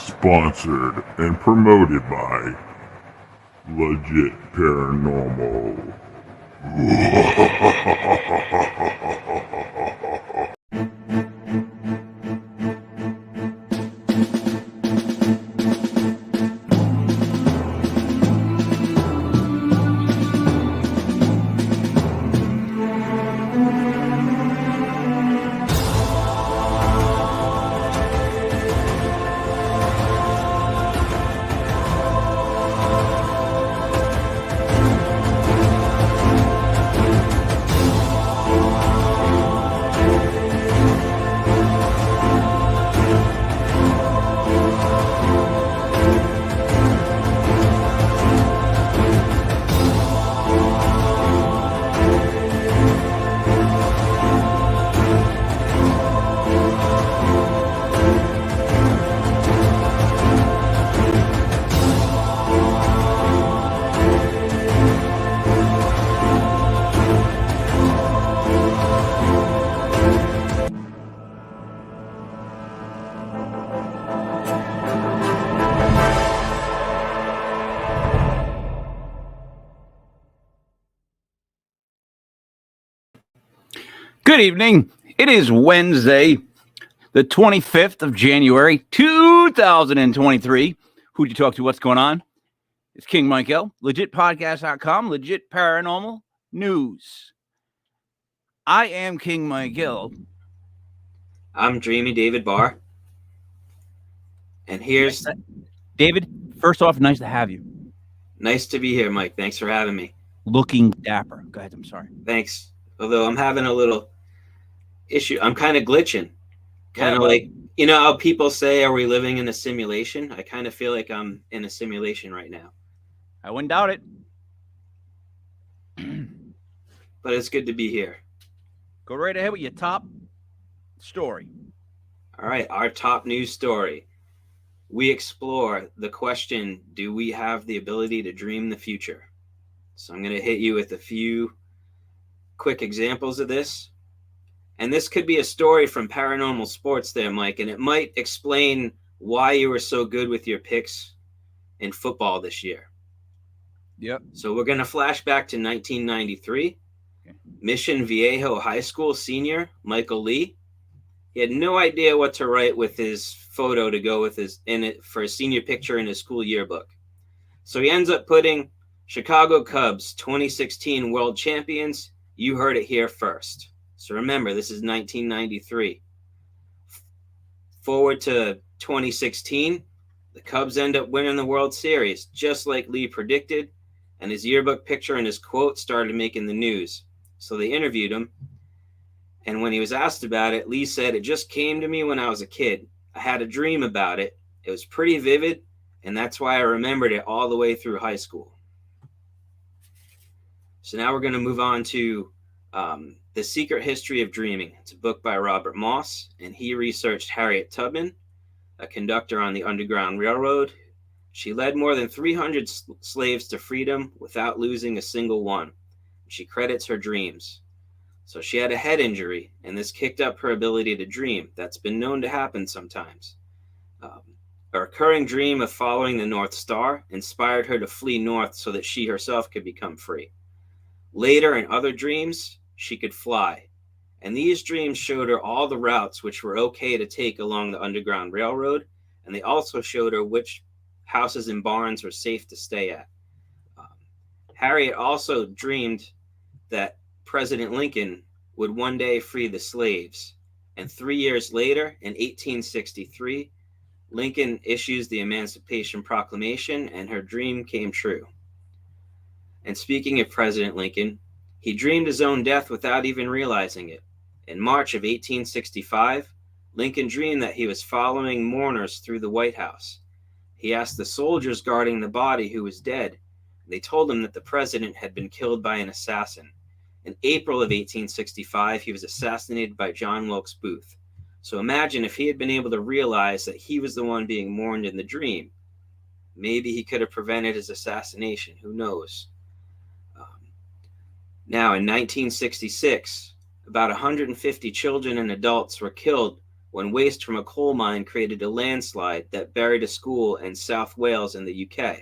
Sponsored and promoted by Legit Paranormal. Good evening. It is Wednesday, the 25th of January, 2023. Who'd you talk to? What's going on? It's King Michael, legitpodcast.com, legit paranormal news. I am King Michael. I'm Dreamy David Barr. And here's... David, first off, nice to have you. Nice to be here, Mike. Thanks for having me. Looking dapper. Go ahead, I'm sorry. Thanks. Although I'm having a little issue. I'm kind of glitching. Kind of like, you know how people say, are we living in a simulation? I kind of feel like I'm in a simulation right now. I wouldn't doubt it. But it's good to be here. Go right ahead with your top story. All right, our top news story. We explore the question, do we have the ability to dream the future? So I'm going to hit you with a few quick examples of this. And this could be a story from Paranormal Sports there, Mike, and it might explain why you were so good with your picks in football this year. Yep. So we're going to flash back to 1993. Okay. Mission Viejo High School senior Michael Lee. He had no idea what to write with his photo to go with his in it for a senior picture in his school yearbook. So he ends up putting Chicago Cubs 2016 World Champions. You heard it here first. So remember, this is 1993. Forward to 2016, the Cubs end up winning the World Series, just like Lee predicted, and his yearbook picture and his quote started making the news. So they interviewed him, and when he was asked about it, Lee said, "It just came to me when I was a kid. I had a dream about it. It was pretty vivid, and that's why I remembered it all the way through high school." So now we're going to move on to The Secret History of Dreaming. It's a book by Robert Moss, and he researched Harriet Tubman, a conductor on the Underground Railroad. She led more than 300 slaves to freedom without losing a single one. She credits her dreams. So she had a head injury, and this kicked up her ability to dream. That's been known to happen sometimes. A recurring dream of following the North Star inspired her to flee north so that she herself could become free. Later, in other dreams, she could fly. And these dreams showed her all the routes which were okay to take along the Underground Railroad, and they also showed her which houses and barns were safe to stay at. Harriet also dreamed that President Lincoln would one day free the slaves. And 3 years later, in 1863, Lincoln issues the Emancipation Proclamation, and her dream came true. And speaking of President Lincoln, he dreamed his own death without even realizing it. In March of 1865, Lincoln dreamed that he was following mourners through the White House. He asked the soldiers guarding the body who was dead. They told him that the president had been killed by an assassin. In April of 1865, he was assassinated by John Wilkes Booth. So imagine if he had been able to realize that he was the one being mourned in the dream. Maybe he could have prevented his assassination. Who knows? Now, in 1966, about 150 children and adults were killed when waste from a coal mine created a landslide that buried a school in South Wales in the UK.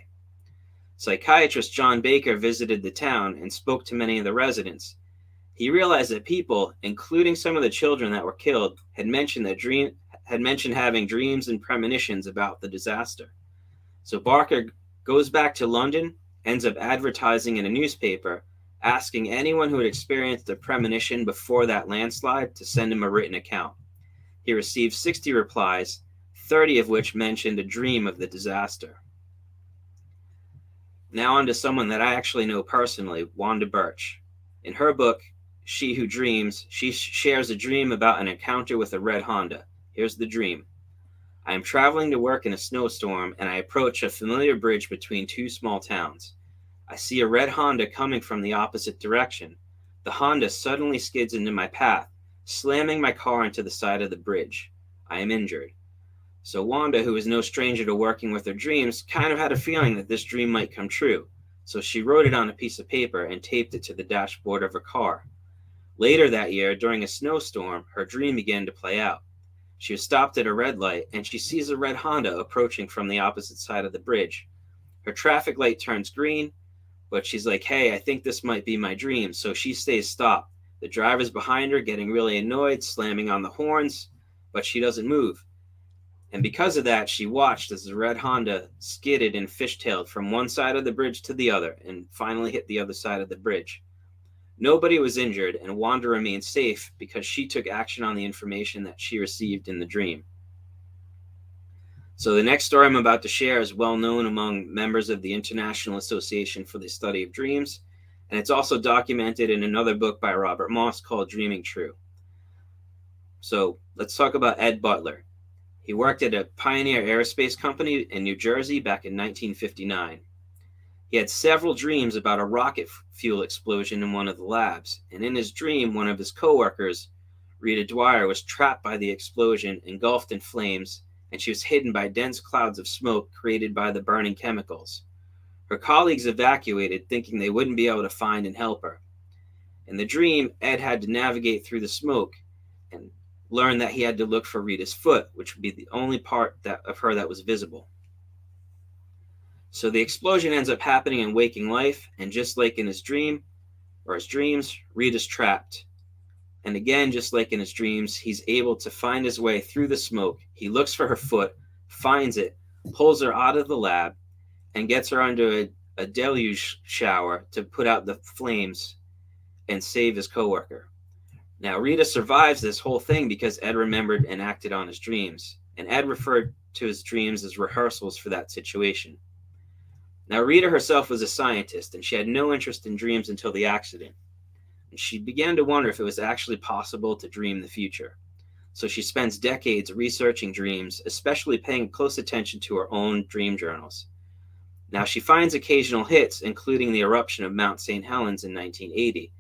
Psychiatrist John Baker visited the town and spoke to many of the residents. He realized that people, including some of the children that were killed, had mentioned having dreams and premonitions about the disaster. So Barker goes back to London, ends up advertising in a newspaper, asking anyone who had experienced a premonition before that landslide to send him a written account. He received 60 replies, 30 of which mentioned a dream of the disaster. Now on to someone that I actually know personally, Wanda Birch. In her book, She Who Dreams, she shares a dream about an encounter with a red Honda. Here's the dream. I am traveling to work in a snowstorm, and I approach a familiar bridge between two small towns. I see a red Honda coming from the opposite direction. The Honda suddenly skids into my path, slamming my car into the side of the bridge. I am injured. So Wanda, who is no stranger to working with her dreams, kind of had a feeling that this dream might come true. So she wrote it on a piece of paper and taped it to the dashboard of her car. Later that year, during a snowstorm, her dream began to play out. She was stopped at a red light, and she sees a red Honda approaching from the opposite side of the bridge. Her traffic light turns green, but she's like, hey, I think this might be my dream, so she stays stopped. The driver's behind her, getting really annoyed, slamming on the horns, but she doesn't move. And because of that, she watched as the red Honda skidded and fishtailed from one side of the bridge to the other and finally hit the other side of the bridge. Nobody was injured, and Wanda remained safe because she took action on the information that she received in the dream. So the next story I'm about to share is well known among members of the International Association for the Study of Dreams, and it's also documented in another book by Robert Moss called Dreaming True. So let's talk about Ed Butler. He worked at a Pioneer Aerospace company in New Jersey back in 1959. He had several dreams about a rocket fuel explosion in one of the labs, and in his dream, one of his coworkers, Rita Dwyer, was trapped by the explosion, engulfed in flames, and she was hidden by dense clouds of smoke created by the burning chemicals. Her colleagues evacuated, thinking they wouldn't be able to find and help her. In the dream, Ed had to navigate through the smoke and learn that he had to look for Rita's foot, which would be the only part of her that was visible. So the explosion ends up happening in waking life, and just like in his dreams, Rita's trapped. And again, just like in his dreams, he's able to find his way through the smoke. He looks for her foot, finds it, pulls her out of the lab, and gets her under a deluge shower to put out the flames and save his coworker. Now, Rita survives this whole thing because Ed remembered and acted on his dreams, and Ed referred to his dreams as rehearsals for that situation. Now, Rita herself was a scientist, and she had no interest in dreams until the accident. And she began to wonder if it was actually possible to dream the future. So she spends decades researching dreams, especially paying close attention to her own dream journals. Now, she finds occasional hits, including the eruption of Mount St. Helens in 1980.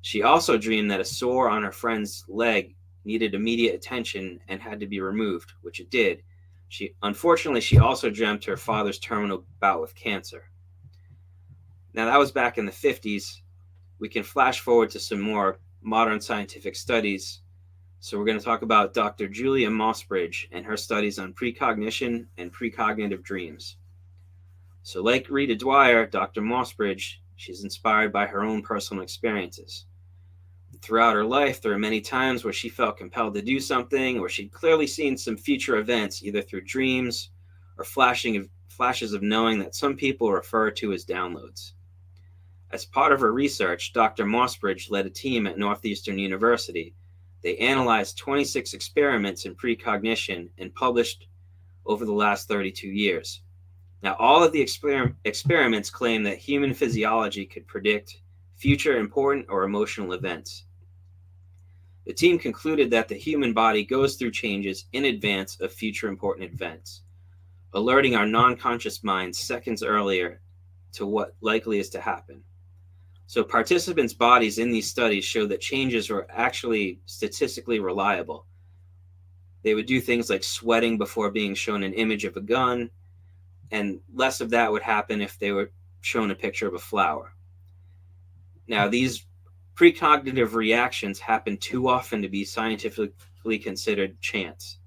She also dreamed that a sore on her friend's leg needed immediate attention and had to be removed, which it did. Unfortunately, she also dreamt her father's terminal bout with cancer. Now, that was back in the 50s. We can flash forward to some more modern scientific studies. So we're going to talk about Dr. Julia Mossbridge and her studies on precognition and precognitive dreams. So like Rita Dwyer, Dr. Mossbridge, she's inspired by her own personal experiences. Throughout her life, there are many times where she felt compelled to do something, or she'd clearly seen some future events, either through dreams or flashes of knowing that some people refer to as downloads. As part of her research, Dr. Mossbridge led a team at Northeastern University. They analyzed 26 experiments in precognition and published over the last 32 years. Now, all of the experiments claim that human physiology could predict future important or emotional events. The team concluded that the human body goes through changes in advance of future important events, alerting our non-conscious minds seconds earlier to what likely is to happen. So participants' bodies in these studies show that changes were actually statistically reliable. They would do things like sweating before being shown an image of a gun, and less of that would happen if they were shown a picture of a flower. Now, these precognitive reactions happen too often to be scientifically typically considered chance.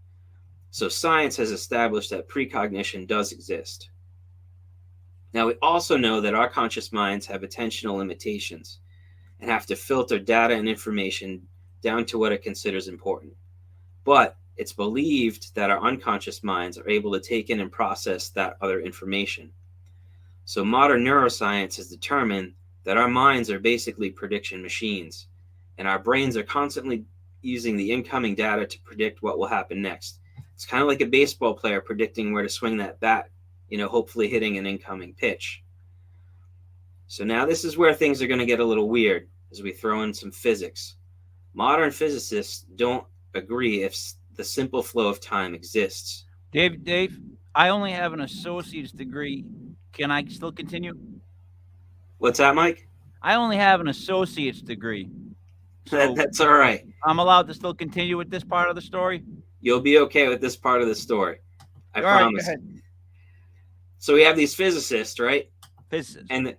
So science has established that precognition does exist. Now, we also know that our conscious minds have attentional limitations and have to filter data and information down to what it considers important. But it's believed that our unconscious minds are able to take in and process that other information. So modern neuroscience has determined that our minds are basically prediction machines, and our brains are constantly using the incoming data to predict what will happen next. It's kind of like a baseball player predicting where to swing that bat, hopefully hitting an incoming pitch. So now this is where things are going to get a little weird as we throw in some physics. Modern physicists don't agree if the simple flow of time exists. Dave, I only have an associate's degree. Can I still continue? What's that, Mike? I only have an associate's degree. So that's all right. I'm allowed to still continue with this part of the story? You'll be okay with this part of the story. I promise. Right, so we have these physicists, right? Physicists. And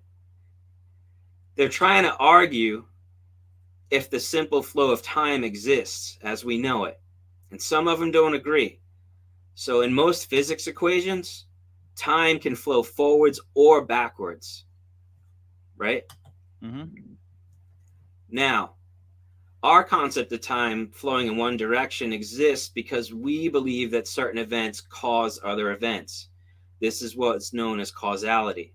they're trying to argue if the simple flow of time exists as we know it. And some of them don't agree. So in most physics equations, time can flow forwards or backwards, right? Mm-hmm. Now, our concept of time flowing in one direction exists because we believe that certain events cause other events. This is what's known as causality.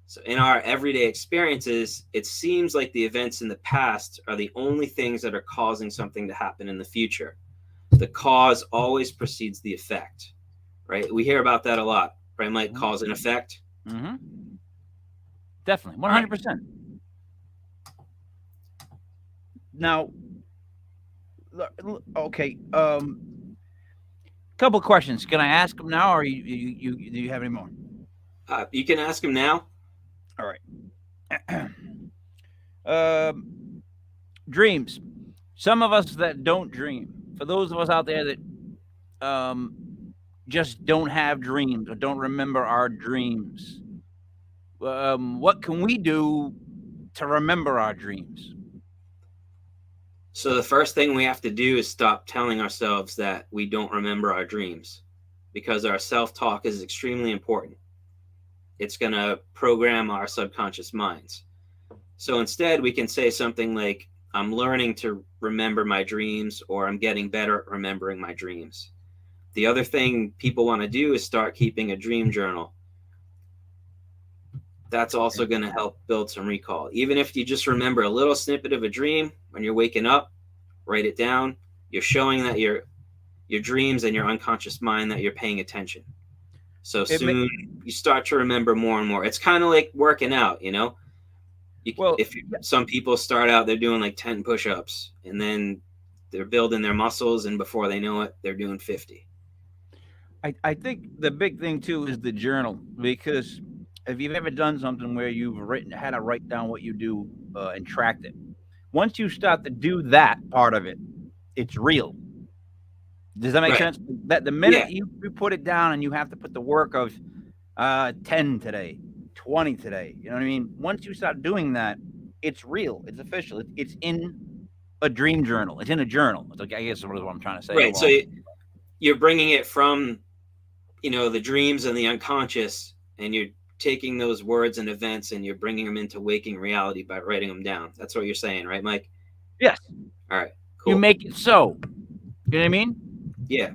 So in our everyday experiences, it seems like the events in the past are the only things that are causing something to happen in the future. The cause always precedes the effect, right? We hear about that a lot, right, Mike? Mm-hmm. Cause and effect. Mm-hmm. Definitely, 100%. Right. Now, okay. Couple questions. Can I ask them now, or do you have any more? You can ask them now. All right. Dreams. Some of us that don't dream. For those of us out there that just don't have dreams or don't remember our dreams, what can we do to remember our dreams? So the first thing we have to do is stop telling ourselves that we don't remember our dreams, because our self-talk is extremely important. It's going to program our subconscious minds. So instead, we can say something like, I'm learning to remember my dreams, or I'm getting better at remembering my dreams. The other thing people want to do is start keeping a dream journal. That's also going to help build some recall. Even if you just remember a little snippet of a dream when you're waking up, write it down. You're showing that your dreams and your unconscious mind that you're paying attention. So soon you start to remember more and more. It's kind of like working out, Some people start out, they're doing like 10 push-ups, and then they're building their muscles, and before they know it, they're doing 50. I think the big thing too is the journal, because if you've ever done something where you've had to write down what you do and tracked it, once you start to do that part of it, it's real. Does that make sense? That the minute you put it down and you have to put the work of 10 today, 20 today, you know what I mean? Once you start doing that, it's real. It's official. It's in a dream journal. It's in a journal. I guess that's what I'm trying to say. Right. So you're bringing it from, the dreams and the unconscious, and you're taking those words and events and you're bringing them into waking reality by writing them down. That's what you're saying, right, Mike? Yes. All right, cool. You make it so. You know what I mean? Yeah.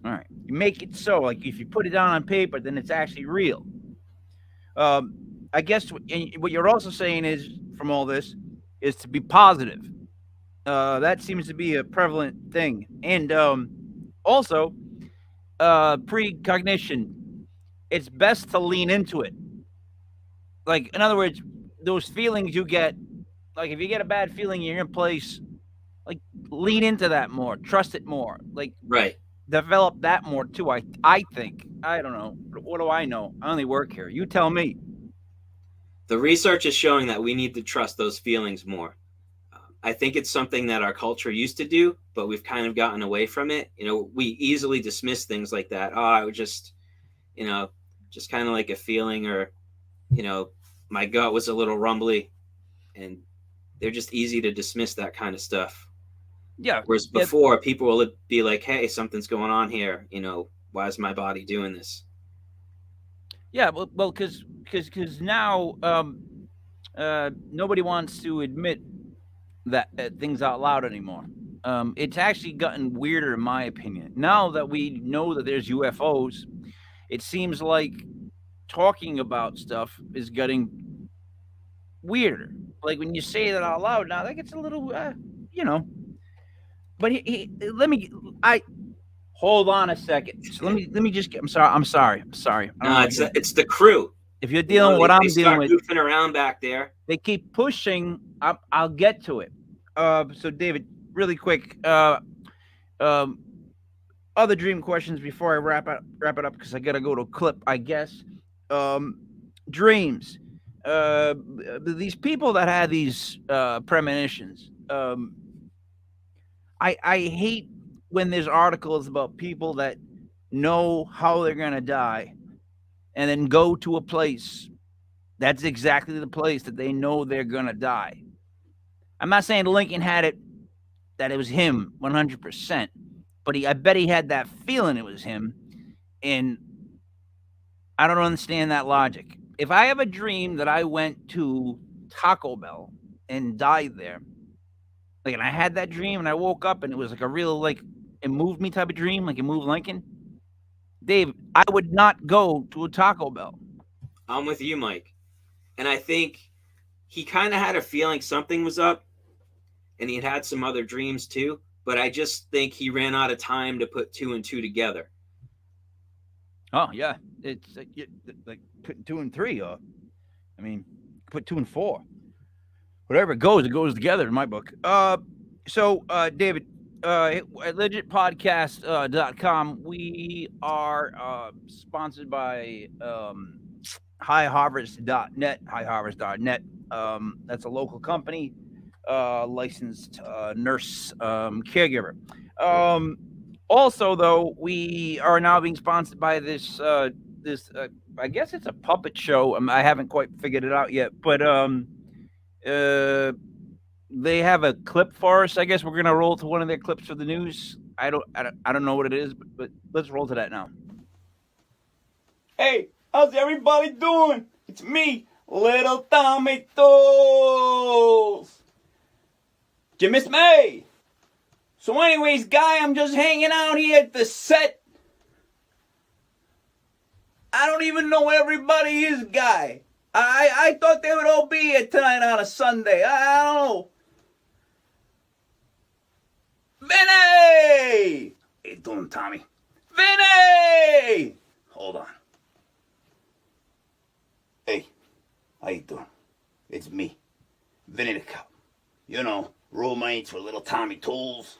All right. You make it so. Like if you put it down on paper, then it's actually real. I guess what you're also saying is, from all this, is to be positive. That seems to be a prevalent thing. And also, precognition. It's best to lean into it. Like, in other words, those feelings you get, like if you get a bad feeling, you're in a place, like lean into that more, trust it more, like develop that more too. I think, I don't know. What do I know? I only work here. You tell me. The research is showing that we need to trust those feelings more. I think it's something that our culture used to do, but we've kind of gotten away from it. We easily dismiss things like that. Oh, I would just kind of like a feeling, or, my gut was a little rumbly, and they're just easy to dismiss that kind of stuff. Yeah. Whereas before, people will be like, "Hey, something's going on here. Why is my body doing this?" Yeah. Well, because now nobody wants to admit that things out loud anymore. It's actually gotten weirder, in my opinion. Now that we know that there's UFOs, it seems like talking about stuff is getting weirder. Like when you say that out loud, now that gets a little, But I hold on a second. So let me just get. I'm sorry. I don't No, know. it's the crew. If you're dealing with what They I'm dealing start with, goofing around back there. they keep pushing. I'll get to it. So David, really quick. Other dream questions before I wrap it up because I gotta go to a clip, I guess. Dreams. These people that had these premonitions. I hate when there's articles about people that know how they're gonna die, and then go to a place that's exactly the place that they know they're gonna die. I'm not saying Lincoln had it that it was him 100%, but I bet he had that feeling it was him, and I don't understand that logic. If I have a dream that I went to Taco Bell and died there, and I had that dream and I woke up and it was like a real it moved me type of dream, like it moved Lincoln, Dave, I would not go to a Taco Bell. I'm with you, Mike. And I think he kind of had a feeling something was up, and he had some other dreams too. But I just think he ran out of time to put 2 and 2 together. Oh yeah, it's like putting 2 and 3. Put 2 and 4. Whatever it goes together in my book. So David, at legitpodcast.com, we are sponsored by highharvest.net. That's a local company, licensed nurse caregiver. Also, though, we are now being sponsored by this I guess it's a puppet show. I haven't quite figured it out yet, but they have a clip for us. I guess we're gonna roll to one of their clips for the news. I don't know what it is, but let's roll to that now. Hey, how's everybody doing? It's me, Little Tommy Tools. Did you miss me? So anyways, guy, I'm just hanging out here at the set. I don't even know where everybody is, guy. I thought they would all be here tonight on a Sunday. I don't know. Vinny! How you doing, Tommy? Vinny! Hold on. Hey, how you doing? It's me, Vinny the Cop. You know, roommates with Little Tommy Tools.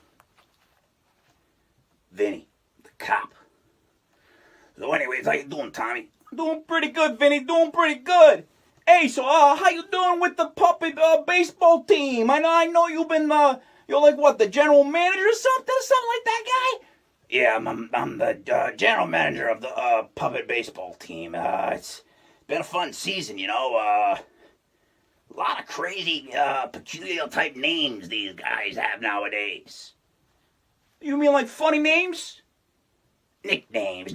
Vinny the Cop. So anyways, how you doing, Tommy? Doing pretty good, Vinny. Doing pretty good. Hey, so how you doing with the puppet baseball team? I know you've been you're like what, the general manager or something like that, guy? Yeah, I'm the general manager of the puppet baseball team. It's been a fun season, you know. A lot of crazy, peculiar type names these guys have nowadays. You mean like funny names? Nicknames.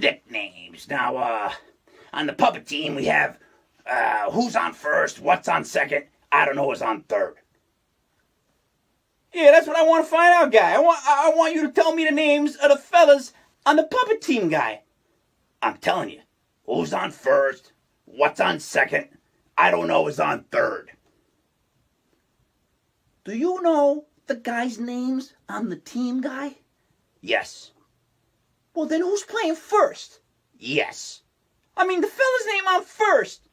Now, on the puppet team, we have who's on first, what's on second, I don't know what's on third. Yeah, that's what I want to find out, guy. I want you to tell me the names of the fellas on the puppet team, guy. I'm telling you, who's on first, what's on second, I don't know what's on third. Do you know the guys' names on the team, guy? Yes. Well, then who's playing first? Yes. I mean, the fella's name on first.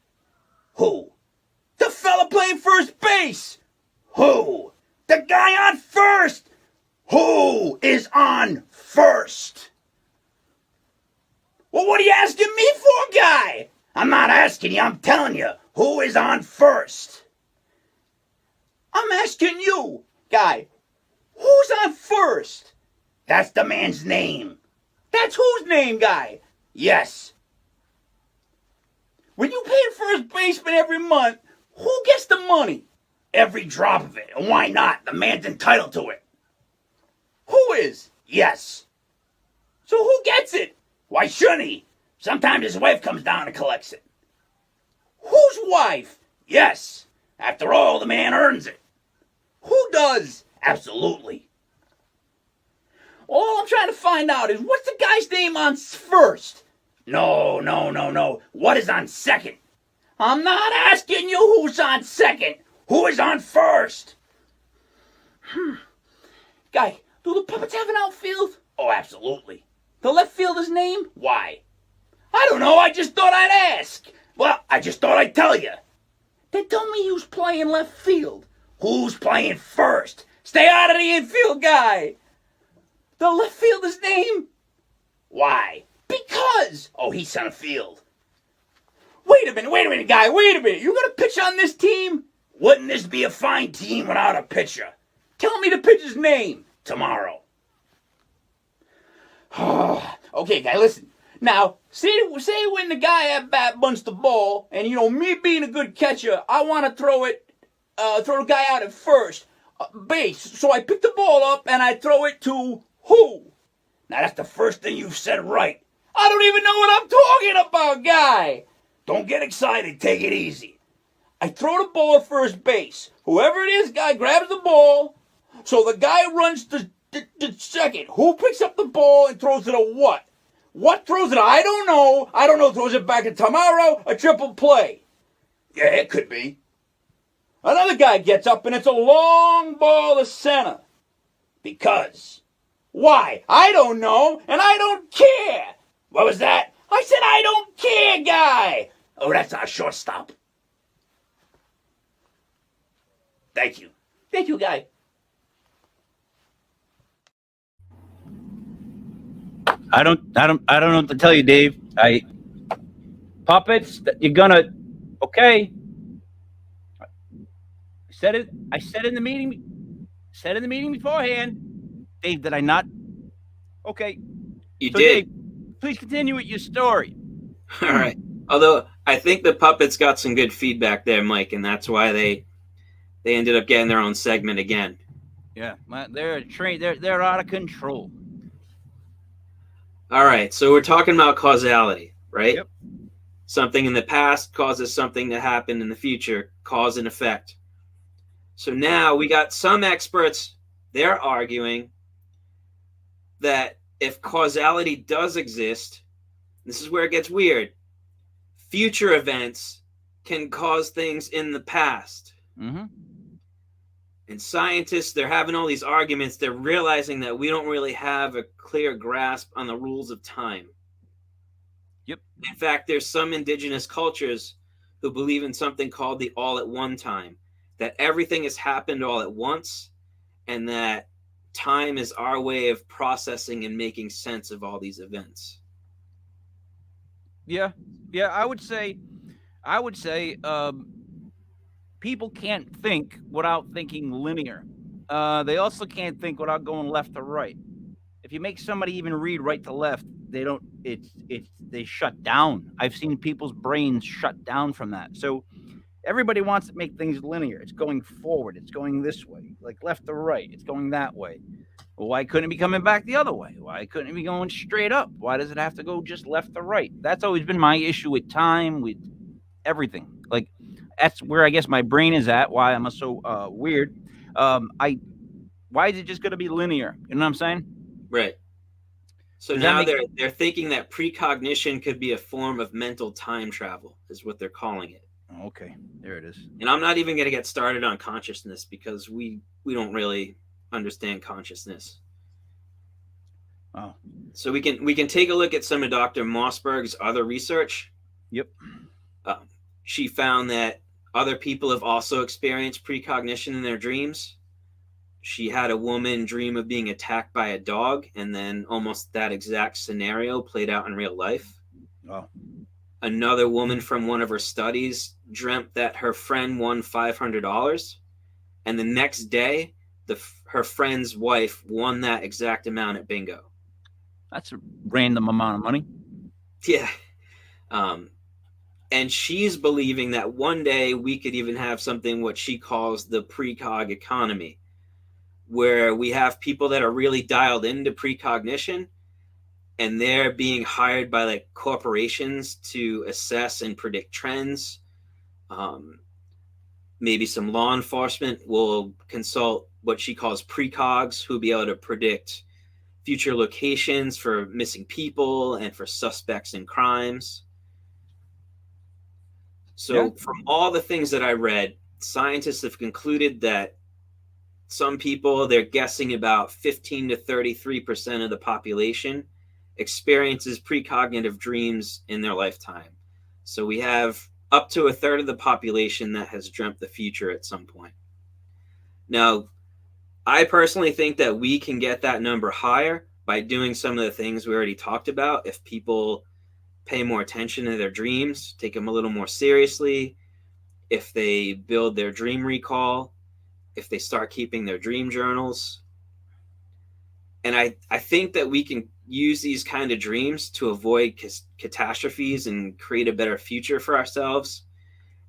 Who? The fella playing first base. Who? The guy on first. Who is on first? Well, what are you asking me for, guy? I'm not asking you, I'm telling you. Who is on first? I'm asking you, guy. Who's on first? That's the man's name. That's whose name, guy? Yes. When you pay the first baseman every month, who gets the money? Every drop of it. And why not? The man's entitled to it. Who is? Yes. So who gets it? Why shouldn't he? Sometimes his wife comes down and collects it. Whose wife? Yes. After all, the man earns it. Who does? Absolutely. All I'm trying to find out is what's the guy's name on first? No. What is on second? I'm not asking you who's on second. Who is on first? Guy, do the puppets have an outfield? Oh, absolutely. The left fielder's name? Why? I don't know. I just thought I'd ask. Well, I just thought I'd tell you. Then tell me who's playing left field. Who's playing first? Stay out of the infield, guy. The left fielder's name? Why? Because. Oh, he's center field. Wait a minute, guy. Wait a minute. You gonna pitch on this team? Wouldn't this be a fine team without a pitcher? Tell me the pitcher's name tomorrow. Okay, guy, listen. Now, say when the guy at bat bunts the ball, and me being a good catcher, I want to throw the guy out at first base. So I pick the ball up and I throw it to who? Now that's the first thing you've said right. I don't even know what I'm talking about, guy. Don't get excited. Take it easy. I throw the ball at first base. Whoever it is, guy grabs the ball. So the guy runs to second. Who picks up the ball and throws it to what? What throws it? I don't know. Throws it back to tomorrow. A triple play. Yeah, it could be. Another guy gets up and it's a long ball to center. Because. Why? I don't know, and I don't care. What was that? I said I don't care, guy. Oh, that's our shortstop. Thank you. Thank you, guy. I don't know what to tell you, Dave. Puppets, you're gonna, okay. I said in the meeting beforehand. Dave, did I not? Okay. You so did. Dave, please continue with your story. All right. Although I think the puppets got some good feedback there, Mike, and that's why they ended up getting their own segment again. Yeah, they're trained. They're out of control. All right, so we're talking about causality, right? Yep. Something in the past causes something to happen in the future, cause and effect. So now we got some experts, they're arguing that if causality does exist, this is where it gets weird, future events can cause things in the past. Mm-hmm. And scientists, they're having all these arguments. They're realizing that we don't really have a clear grasp on the rules of time. Yep. In fact, there's some indigenous cultures who believe in something called the all at one time, that everything has happened all at once, and that time is our way of processing and making sense of all these events. Yeah. I would say, people can't think without thinking linear. They also can't think without going left to right. If you make somebody even read right to left, they shut down. I've seen people's brains shut down from that. So everybody wants to make things linear. It's going forward. It's going this way, like left to right. It's going that way. Well, why couldn't it be coming back the other way? Why couldn't it be going straight up? Why does it have to go just left to right? That's always been my issue with time, with everything. Like, that's where I guess my brain is at. Why I'm so weird. Why is it just going to be linear? You know what I'm saying? Right. So now they're thinking that precognition could be a form of mental time travel, is what they're calling it. Okay, there it is. And I'm not even going to get started on consciousness because we don't really understand consciousness. Oh. So we can take a look at some of Dr. Mossberg's other research. Yep. She found that other people have also experienced precognition in their dreams. She had a woman dream of being attacked by a dog, and then almost that exact scenario played out in real life. Oh. Another woman from one of her studies dreamt that her friend won $500, and the next day, her friend's wife won that exact amount at bingo. That's a random amount of money. Yeah. And she's believing that one day we could even have something what she calls the precog economy, where we have people that are really dialed into precognition, and they're being hired by like corporations to assess and predict trends. Maybe some law enforcement will consult what she calls precogs, who'll be able to predict future locations for missing people and for suspects in crimes. So from all the things that I read, scientists have concluded that some people, they're guessing about 15 to 33% of the population experiences precognitive dreams in their lifetime. So we have up to a third of the population that has dreamt the future at some point. Now, I personally think that we can get that number higher by doing some of the things we already talked about. If people pay more attention to their dreams, take them a little more seriously, if they build their dream recall, if they start keeping their dream journals. And I think that we can use these kind of dreams to avoid catastrophes and create a better future for ourselves.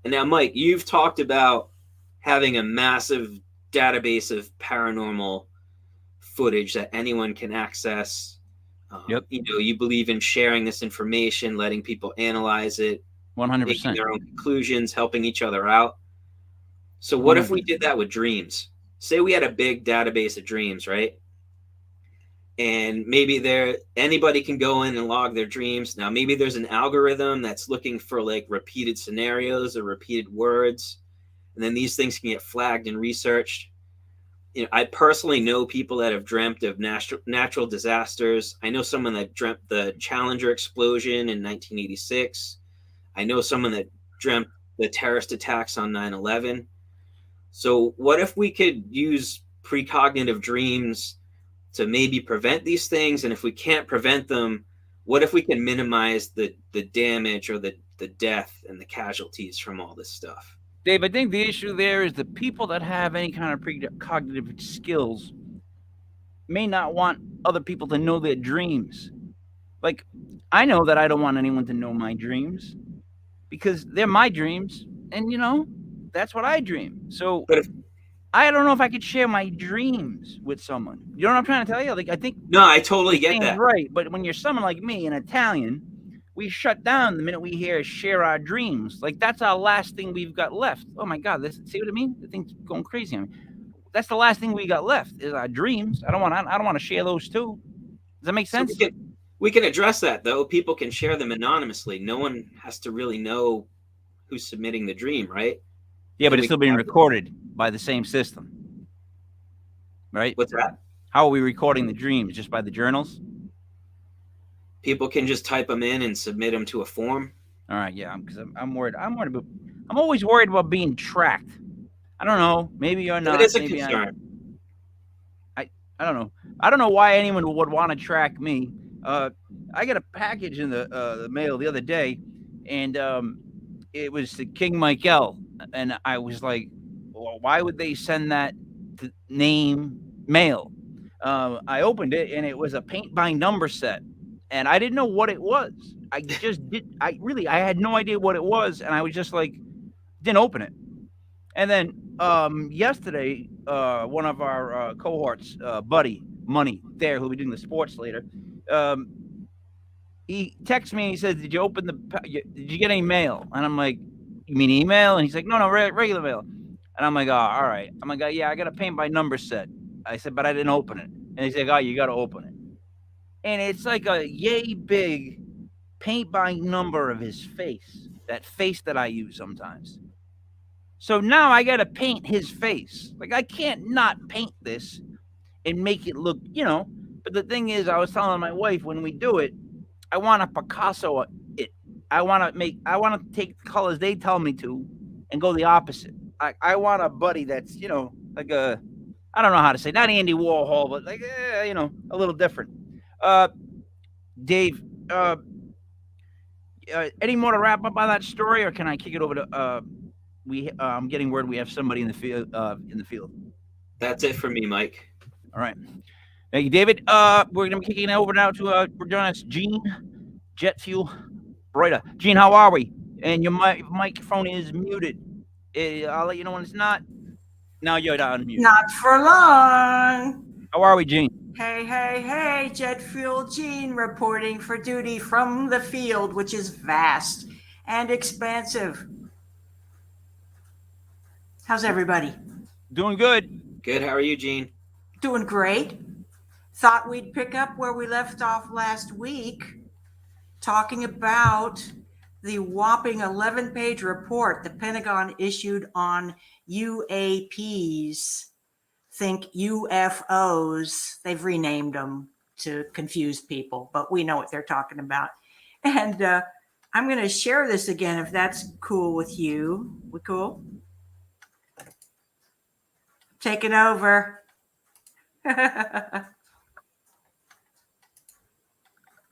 And now, Mike, you've talked about having a massive database of paranormal footage that anyone can access. You know, you believe in sharing this information, letting people analyze it, 100%, making their own conclusions, helping each other out. So what 100%. If we did that with dreams? Say we had a big database of dreams, right? And maybe anybody can go in and log their dreams. Now, maybe there's an algorithm that's looking for like repeated scenarios or repeated words. And then these things can get flagged and researched. You know, I personally know people that have dreamt of natural disasters. I know someone that dreamt the Challenger explosion in 1986. I know someone that dreamt the terrorist attacks on 9/11. So what if we could use precognitive dreams to maybe prevent these things? And if we can't prevent them, what if we can minimize the damage or the death and the casualties from all this stuff? Dave, I think the issue there is the people that have any kind of precognitive skills may not want other people to know their dreams. Like, I know that I don't want anyone to know my dreams because they're my dreams, and, you know, that's what I dream. So I don't know if I could share my dreams with someone. You know what I'm trying to tell you? Like, I think... No, I totally get that. Right, but when you're someone like me, an Italian, we shut down the minute we hear share our dreams. Like, that's our last thing we've got left. Oh, my God. See what I mean? The thing's going crazy on me. That's the last thing we got left is our dreams. I don't want to share those too. Does that make sense? So we can address that, though. People can share them anonymously. No one has to really know who's submitting the dream, right? Yeah, but it's still being recorded by the same system, right? What's that? How are we recording the dreams? Just by the journals? People can just type them in and submit them to a form. All right, yeah, because I'm worried. I'm always worried about being tracked. I don't know. Maybe you're not. That is a maybe concern. I don't know. I don't know why anyone would want to track me. I got a package in the mail the other day, and it was to King Michael, and I was like, well, why would they send that name mail? I opened it, and it was a paint by number set, and I didn't know what it was. I had no idea what it was, and I was just like, didn't open it. And then yesterday, one of our cohorts, buddy Money there, who'll be doing the sports later, he texts me and he says, did you get any mail? And I'm like, you mean email? And he's like, no, regular mail. And I'm like, oh, all right. I'm like, yeah, I got a paint by number set. I said, but I didn't open it. And he's like, oh, you got to open it. And it's like a yay big paint by number of his face, that face that I use sometimes. So now I got to paint his face. Like, I can't not paint this and make it look, you know. But the thing is, I was telling my wife, when we do it, I want to Picasso it. I want to take the colors they tell me to and go the opposite. I want a buddy that's, you know, like I don't know how to say, not Andy Warhol, but like, you know, a little different. Dave, any more to wrap up on that story, or can I kick it over to, I'm getting word we have somebody in the field. That's it for me, Mike. All right. Thank you, David. We're going to be kicking it over now to joining us, Gene, Jet Fuel Reuter. Gene, how are we? And your microphone is muted. I'll let you know when it's not. Now you're unmuted. Not for long. How are we, Gene? Hey, hey, hey, Jet Fuel Gene reporting for duty from the field, which is vast and expansive. How's everybody? Doing good. Good. How are you, Gene? Doing great. Thought we'd pick up where we left off last week, talking about the whopping 11-page report the Pentagon issued on UAPs. Think UFOs. They've renamed them to confuse people, but we know what they're talking about. And I'm going to share this again if that's cool with you. We cool? Taking over.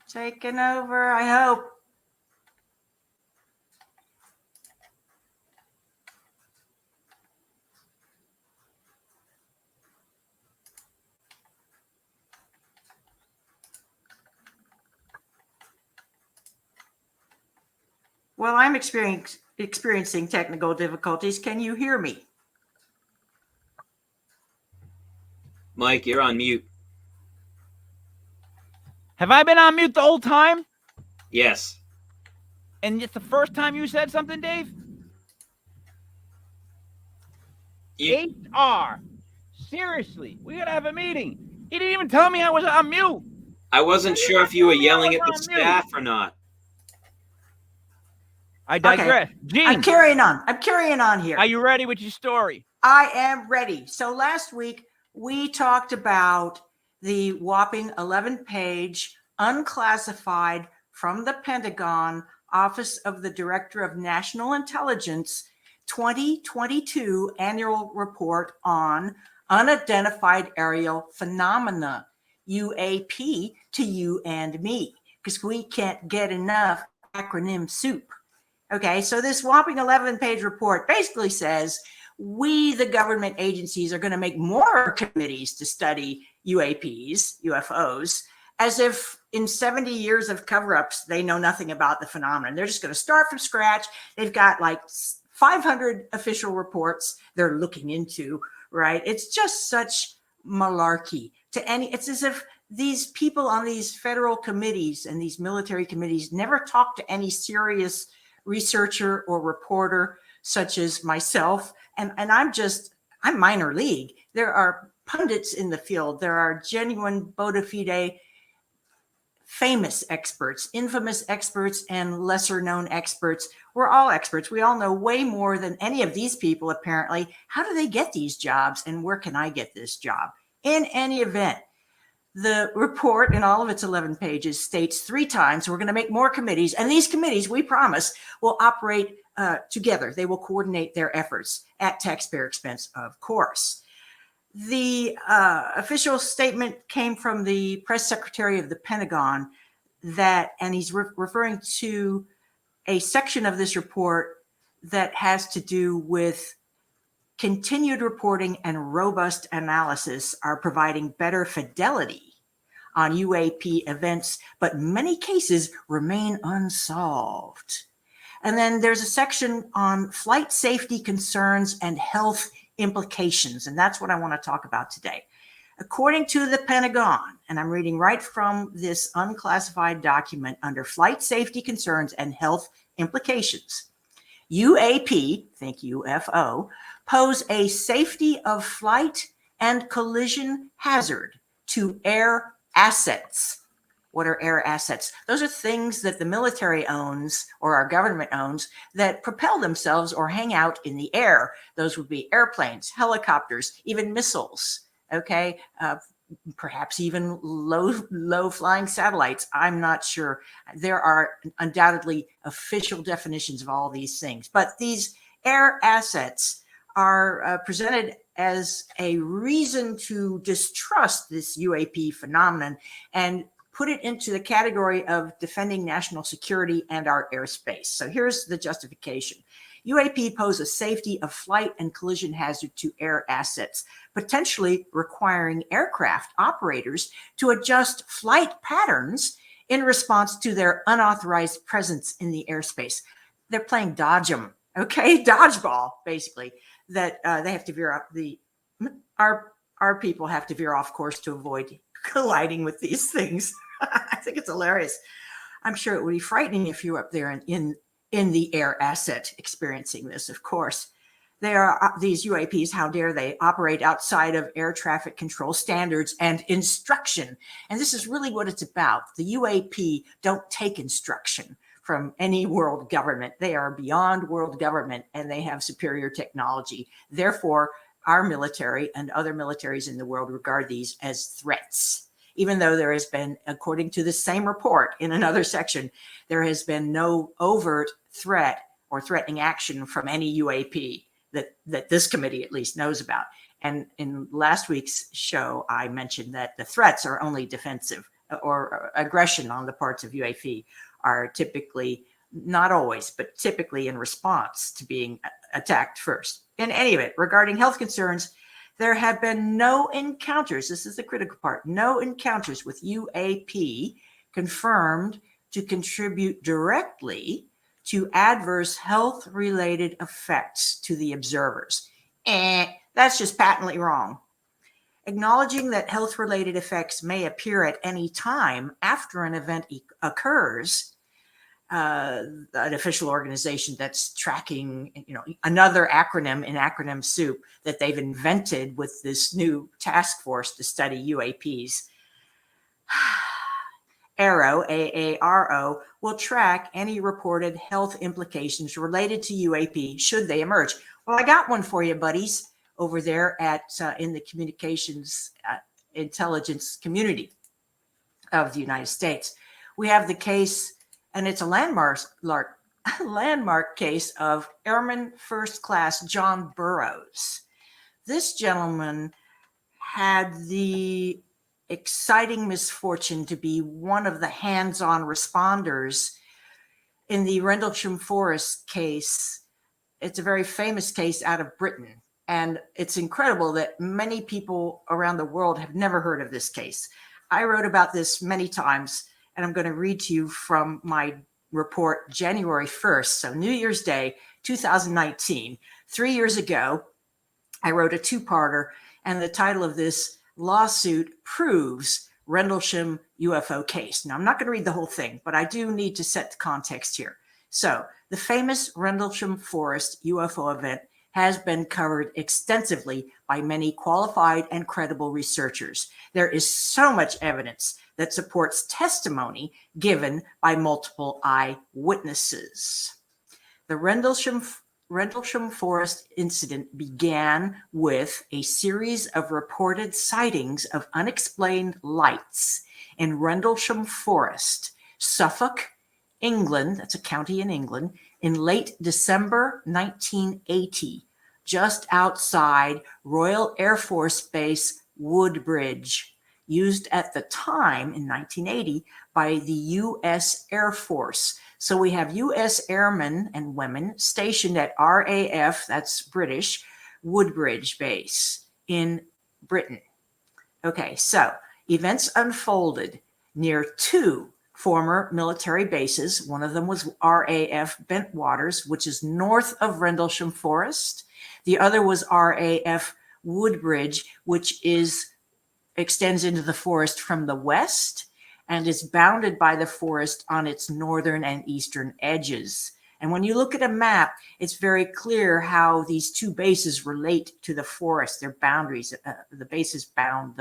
Taking over, I hope. Well, I'm experiencing technical difficulties. Can you hear me? Mike, you're on mute. Have I been on mute the whole time? Yes. And it's the first time you said something, Dave? HR. Seriously, we gotta have a meeting. He didn't even tell me I was on mute. I wasn't sure if you were yelling at the staff or not. I digress. Okay. Gene, I'm carrying on here. Are you ready with your story? I am ready. So last week we talked about the whopping 11-page unclassified from the Pentagon Office of the Director of National Intelligence 2022 annual report on unidentified aerial phenomena, UAP to you and me, because we can't get enough acronym soup. Okay, so this whopping 11-page report basically says we, the government agencies, are going to make more committees to study UAPs, UFOs, as if in 70 years of cover-ups, they know nothing about the phenomenon. They're just going to start from scratch. They've got like 500 official reports they're looking into, right? It's just such malarkey. It's as if these people on these federal committees and these military committees never talk to any serious researcher or reporter such as myself. And I'm minor league. There are pundits in the field. There are genuine bona fide famous experts, infamous experts, and lesser known experts. We're all experts. We all know way more than any of these people, apparently. How do they get these jobs, and where can I get this job? In any event, the report in all of its 11 pages states 3 times we're going to make more committees, and these committees, we promise, will operate together. They will coordinate their efforts at taxpayer expense, of course. The official statement came from the press secretary of the Pentagon and he's referring to a section of this report that has to do with continued reporting and robust analysis are providing better fidelity on UAP events, but many cases remain unsolved. And then there's a section on flight safety concerns and health implications, and that's what I want to talk about today. According to the Pentagon, and I'm reading right from this unclassified document under flight safety concerns and health implications, UAP, think UFO, pose a safety of flight and collision hazard to air assets. What are air assets? Those are things that the military owns or our government owns that propel themselves or hang out in the air. Those would be airplanes, helicopters, even missiles, okay? Perhaps even low flying satellites. I'm not sure. There are undoubtedly official definitions of all these things, but these air assets are presented as a reason to distrust this UAP phenomenon and put it into the category of defending national security and our airspace. So here's the justification. UAP pose a safety of flight and collision hazard to air assets, potentially requiring aircraft operators to adjust flight patterns in response to their unauthorized presence in the airspace. They're playing dodge 'em, okay? Dodgeball, basically, that they have to veer up our our people have to veer off course to avoid colliding with these things. I think it's hilarious. I'm sure it would be frightening if you were up there in the air asset experiencing this, of course. They are these UAPs, how dare they operate outside of air traffic control standards and instruction. And this is really what it's about. The UAP don't take instruction from any world government. They are beyond world government and they have superior technology. Therefore, our military and other militaries in the world regard these as threats. Even though there has been, according to the same report in another section, there has been no overt threat or threatening action from any UAP that this committee at least knows about. And in last week's show, I mentioned that the threats are only defensive, or aggression on the parts of UAP are typically, not always, but typically in response to being attacked first. In any event, regarding health concerns, there have been no encounters, this is the critical part, no encounters with UAP confirmed to contribute directly to adverse health-related effects to the observers. That's just patently wrong. Acknowledging that health-related effects may appear at any time after an event occurs, an official organization that's tracking, another acronym in acronym soup that they've invented with this new task force to study UAPs. AARO, AARO, will track any reported health implications related to UAP should they emerge. Well, I got one for you, buddies, over there at in the communications intelligence community of the United States. We have the case, and it's a landmark case of Airman First Class John Burroughs. This gentleman had the exciting misfortune to be one of the hands-on responders in the Rendlesham Forest case. It's a very famous case out of Britain, and it's incredible that many people around the world have never heard of this case. I wrote about this many times, and I'm going to read to you from my report January 1st, so New Year's Day, 2019. 3 years ago, I wrote a two-parter, and the title of this lawsuit proves Rendlesham UFO case. Now, I'm not going to read the whole thing, but I do need to set the context here. So, the famous Rendlesham Forest UFO event has been covered extensively by many qualified and credible researchers. There is so much evidence that supports testimony given by multiple eyewitnesses. The Rendlesham Forest incident began with a series of reported sightings of unexplained lights in Rendlesham Forest, Suffolk, England, that's a county in England, in late December 1980, just outside Royal Air Force Base Woodbridge, used at the time in 1980 by the U.S. Air Force. So we have U.S. airmen and women stationed at RAF, that's British, Woodbridge Base in Britain. Okay, so events unfolded near two former military bases. One of them was RAF Bentwaters, which is north of Rendlesham Forest. The other was RAF Woodbridge, which extends into the forest from the west and is bounded by the forest on its northern and eastern edges. And when you look at a map, it's very clear how these two bases relate to the forest, their boundaries. The bases bound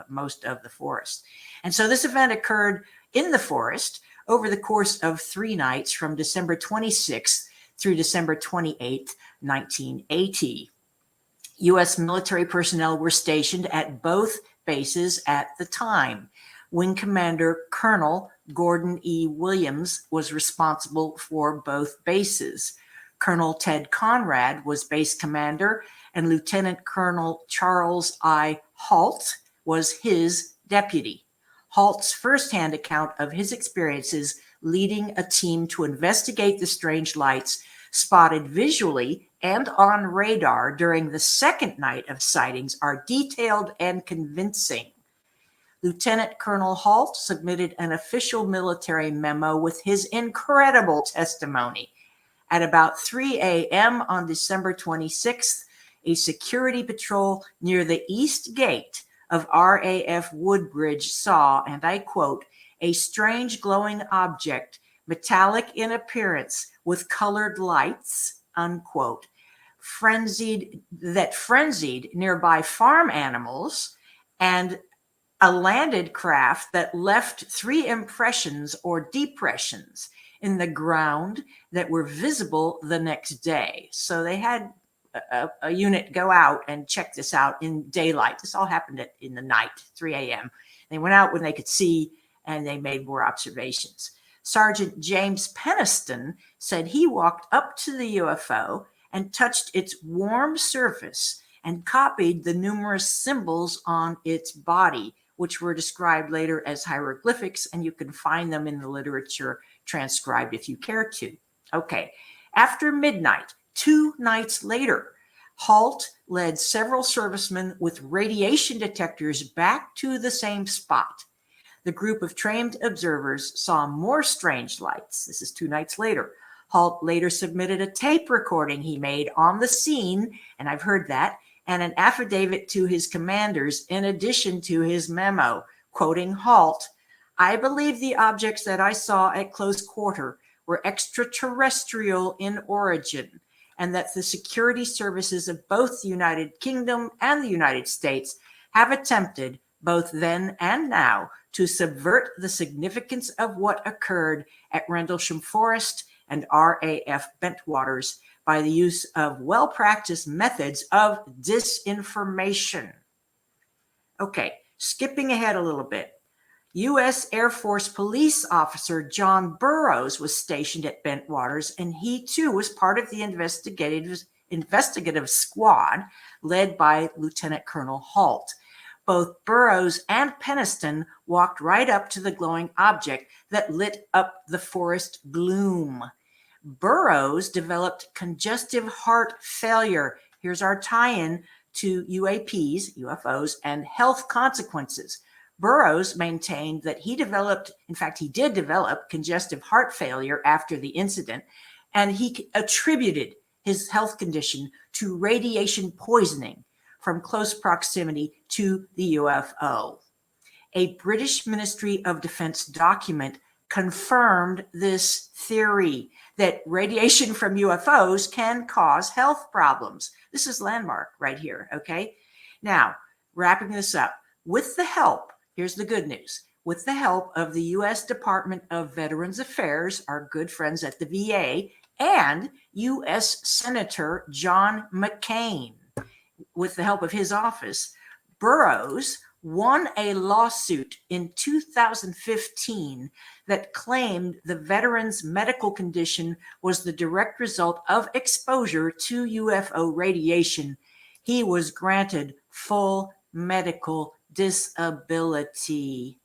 most of the forest. And so this event occurred in the forest over the course of 3 nights from December 26th through December 28th, 1980. U.S. military personnel were stationed at both bases at the time. Wing Commander Colonel Gordon E. Williams was responsible for both bases. Colonel Ted Conrad was base commander, and Lieutenant Colonel Charles I. Halt was his deputy. Halt's firsthand account of his experiences leading a team to investigate the strange lights spotted visually and on radar during the second night of sightings are detailed and convincing. Lieutenant Colonel Halt submitted an official military memo with his incredible testimony. At about 3 a.m. on December 26th, a security patrol near the east gate of RAF Woodbridge saw, and I quote, a strange glowing object, metallic in appearance with colored lights, unquote, frenzied nearby farm animals, and a landed craft that left 3 impressions or depressions in the ground that were visible the next day. So they had a unit go out and check this out in daylight. This all happened in the night, 3 a.m. They went out when they could see, and they made more observations. Sergeant James Peniston said he walked up to the UFO and touched its warm surface and copied the numerous symbols on its body, which were described later as hieroglyphics, and you can find them in the literature transcribed if you care to. Okay, after midnight, 2 nights later, Halt led several servicemen with radiation detectors back to the same spot. The group of trained observers saw more strange lights. This is 2 nights later. Halt later submitted a tape recording he made on the scene, and I've heard that, and an affidavit to his commanders in addition to his memo, quoting Halt, I believe the objects that I saw at close quarter were extraterrestrial in origin, and that the security services of both the United Kingdom and the United States have attempted, both then and now, to subvert the significance of what occurred at Rendlesham Forest and RAF Bentwaters by the use of well-practiced methods of disinformation. Okay, skipping ahead a little bit. U.S. Air Force police officer John Burroughs was stationed at Bentwaters, and he too was part of the investigative squad led by Lieutenant Colonel Halt. Both Burroughs and Peniston walked right up to the glowing object that lit up the forest gloom. Burroughs developed congestive heart failure. Here's our tie-in to UAPs, UFOs, and health consequences. Burroughs maintained that he did develop congestive heart failure after the incident, and he attributed his health condition to radiation poisoning from close proximity to the UFO. A British Ministry of Defense document confirmed this theory that radiation from UFOs can cause health problems. This is landmark right here, okay? Now, wrapping this up, with the help, here's the good news, with the help of the U.S. Department of Veterans Affairs, our good friends at the VA, and U.S. Senator John McCain, with the help of his office, Burroughs won a lawsuit in 2015 that claimed the veteran's medical condition was the direct result of exposure to UFO radiation. He was granted full medical disability.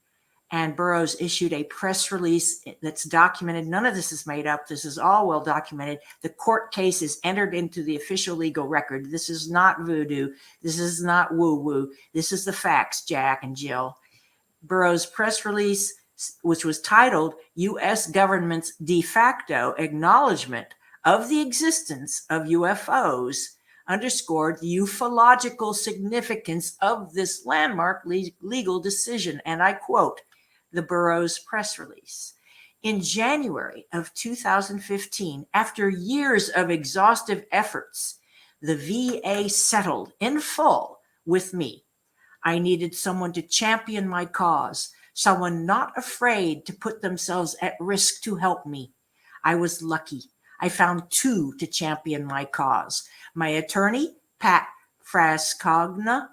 And Burroughs issued a press release that's documented. None of this is made up. This is all well documented. The court case is entered into the official legal record. This is not voodoo. This is not woo-woo. This is the facts, Jack and Jill. Burroughs' press release, which was titled U.S. Government's De facto Acknowledgement of the Existence of UFOs, underscored the ufological significance of this landmark legal decision. And I quote the Burroughs press release. In January of 2015, after years of exhaustive efforts, the VA settled in full with me. I needed someone to champion my cause, someone not afraid to put themselves at risk to help me. I was lucky. I found 2 to champion my cause. My attorney, Pat Frascogna,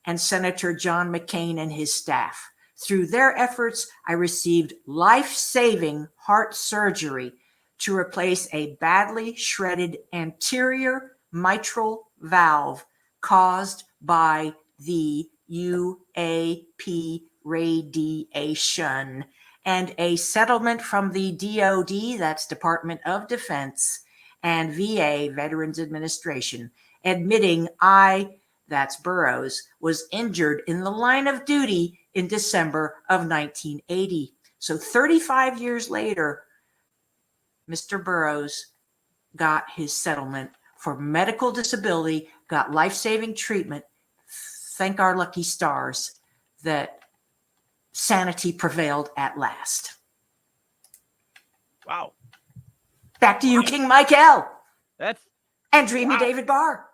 and Senator John McCain and his staff. Through their efforts, I received life-saving heart surgery to replace a badly shredded anterior mitral valve caused by the UAP radiation, and a settlement from the DoD, that's Department of Defense, and VA, Veterans Administration, admitting that's Burroughs, was injured in the line of duty in December of 1980. So 35 years later, Mr. Burroughs got his settlement for medical disability, got life-saving treatment. Thank our lucky stars that sanity prevailed at last. Wow. Back to you, King Michael. That's And Dreamy wow. David Barr.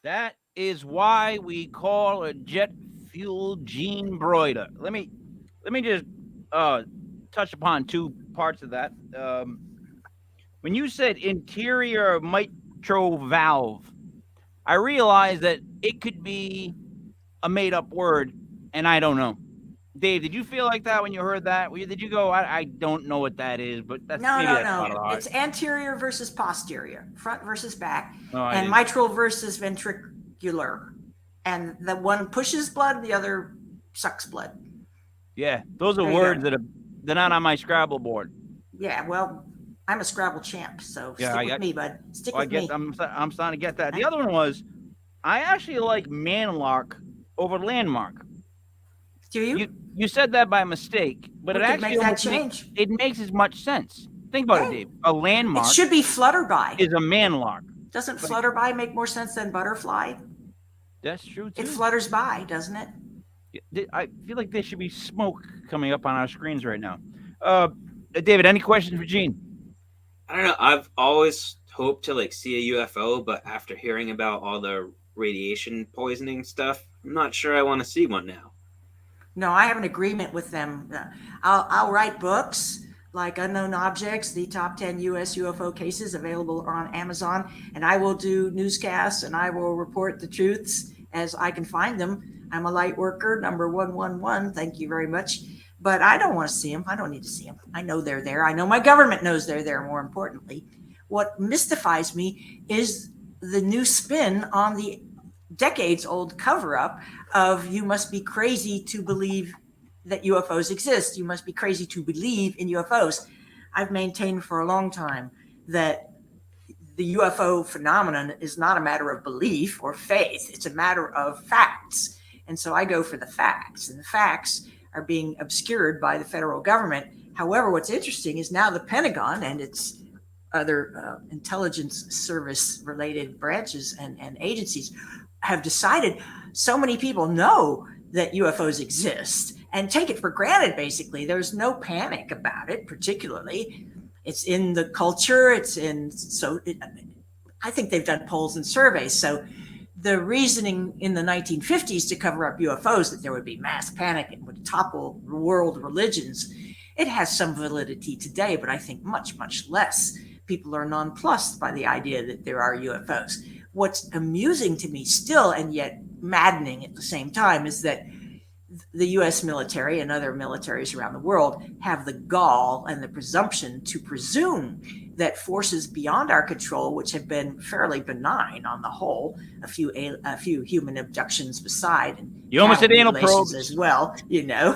That is why we call a jet fuel Gene Broider. Let me just touch upon two parts of that. When you said interior mitral valve, I realized that it could be a made-up word, and I don't know. Dave, did you feel like that when you heard that? Did you go, I don't know what that is, but that's No. part of the heart. It's anterior versus posterior, front versus back, No, I and didn't. mitral versus ventricular. And the one pushes blood, the other sucks blood. Yeah, those are There you words go. they're not on my Scrabble board. Yeah, well, I'm a Scrabble champ, so Yeah, stick with me, bud. Stick Well, with me. I'm starting to get that. The other one was, I actually like manlark over landmark. Do you? You said that by mistake, but We it could actually make that almost change. it makes as much sense. Think about it, Hey, Dave. A It landmark should be flutterby. is a manlark. Doesn't like- flutterby make more sense than butterfly? That's true too. It flutters by, doesn't it? I feel like there should be smoke coming up on our screens right now. David, any questions for Gene? I don't know. I've always hoped to like see a UFO, but after hearing about all the radiation poisoning stuff, I'm not sure I want to see one now. No, I have an agreement with them. I'll write books like Unknown Objects, the top 10 U.S. UFO cases available on Amazon, and I will do newscasts and I will report the truths as I can find them. I'm a light worker, number 111. Thank you very much. But I don't want to see them. I don't need to see them. I know they're there. I know my government knows they're there, more importantly. What mystifies me is the new spin on the decades-old cover-up of you must be crazy to believe that UFOs exist. You must be crazy to believe in UFOs. I've maintained for a long time that the UFO phenomenon is not a matter of belief or faith. It's a matter of facts. And so I go for the facts, and the facts are being obscured by the federal government. However, what's interesting is now the Pentagon and its other intelligence service related branches and agencies have decided so many people know that UFOs exist and take it for granted. Basically, there's no panic about it. Particularly, it's in the culture. I think they've done polls and surveys. So the reasoning in the 1950s to cover up UFOs that there would be mass panic and would topple world religions, it has some validity today, but I think much, much less. People are nonplussed by the idea that there are UFOs. What's amusing to me still, and yet maddening at the same time, is that the US military and other militaries around the world have the gall and the presumption to presume that forces beyond our control, which have been fairly benign on the whole, a few human abductions beside, and You almost said anal mutilations probes as well, you know.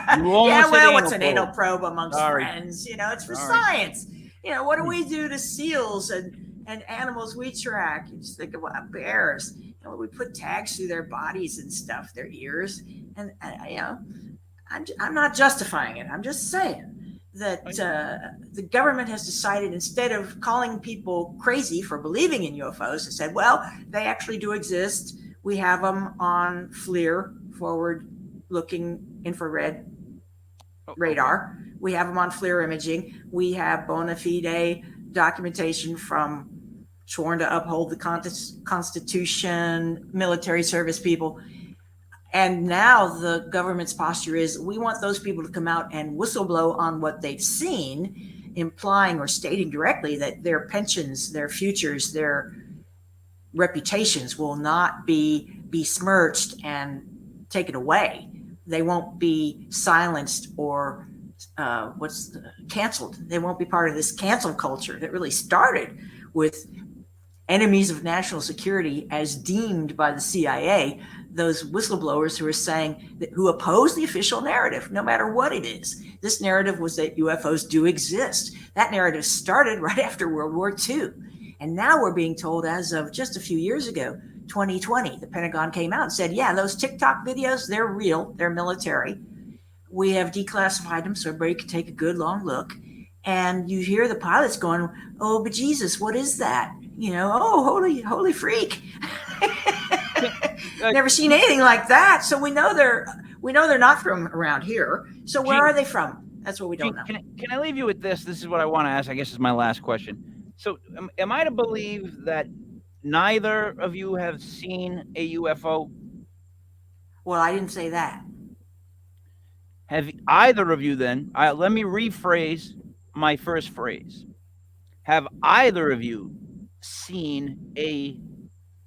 almost said anal what's an anal probe. probe amongst Sorry. friends? You know, it's for Sorry. science. You know, what do we do to seals and animals we track? You just think about bears. You know, we put tags through their bodies and stuff, their ears, and you know, I'm not justifying it. I'm just saying that the government has decided, instead of calling people crazy for believing in UFOs, it said, well, they actually do exist. We have them on FLIR, forward-looking infrared radar. We have them on FLIR imaging. We have bona fide documentation from sworn to uphold the Constitution, military service people. And now the government's posture is, we want those people to come out and whistleblow on what they've seen, implying or stating directly that their pensions, their futures, their reputations will not be besmirched and taken away. They won't be silenced or canceled. They won't be part of this cancel culture that really started with enemies of national security as deemed by the CIA, those whistleblowers who are saying that, who oppose the official narrative, no matter what it is. This narrative was that UFOs do exist. That narrative started right after World War II. And now we're being told, as of just a few years ago, 2020, the Pentagon came out and said, yeah, those TikTok videos, they're real, they're military. We have declassified them so everybody can take a good long look. And you hear the pilots going, oh, but Jesus, what is that? oh, holy freak. Never seen anything like that. So we know they're not from around here. So where are they from? That's what we don't know. Can I leave you with this? This is what I want to ask. I guess is my last question. So, am I to believe that neither of you have seen a UFO? Well, I didn't say that. Have either of you then? Let me rephrase my first phrase. Have either of you seen a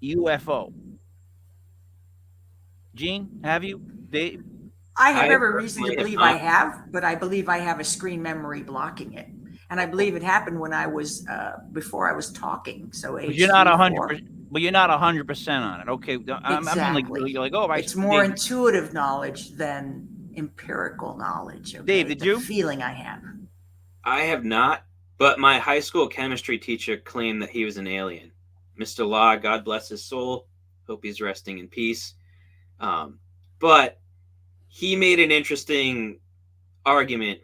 UFO? Gene, have you? Dave? I have I every reason to personally have believe not. I have, but I believe I have a screen memory blocking it. And I believe it happened when I was before I was talking. So But age you're not 3, 4. But you're not 100% on it. Okay, I'm like Exactly. you're like, oh, It's more Dave, intuitive knowledge than empirical knowledge. Okay? Dave, did the you? feeling I have. I have not, but my high school chemistry teacher claimed that he was an alien. Mr. Law, God bless his soul. Hope he's resting in peace. But he made an interesting argument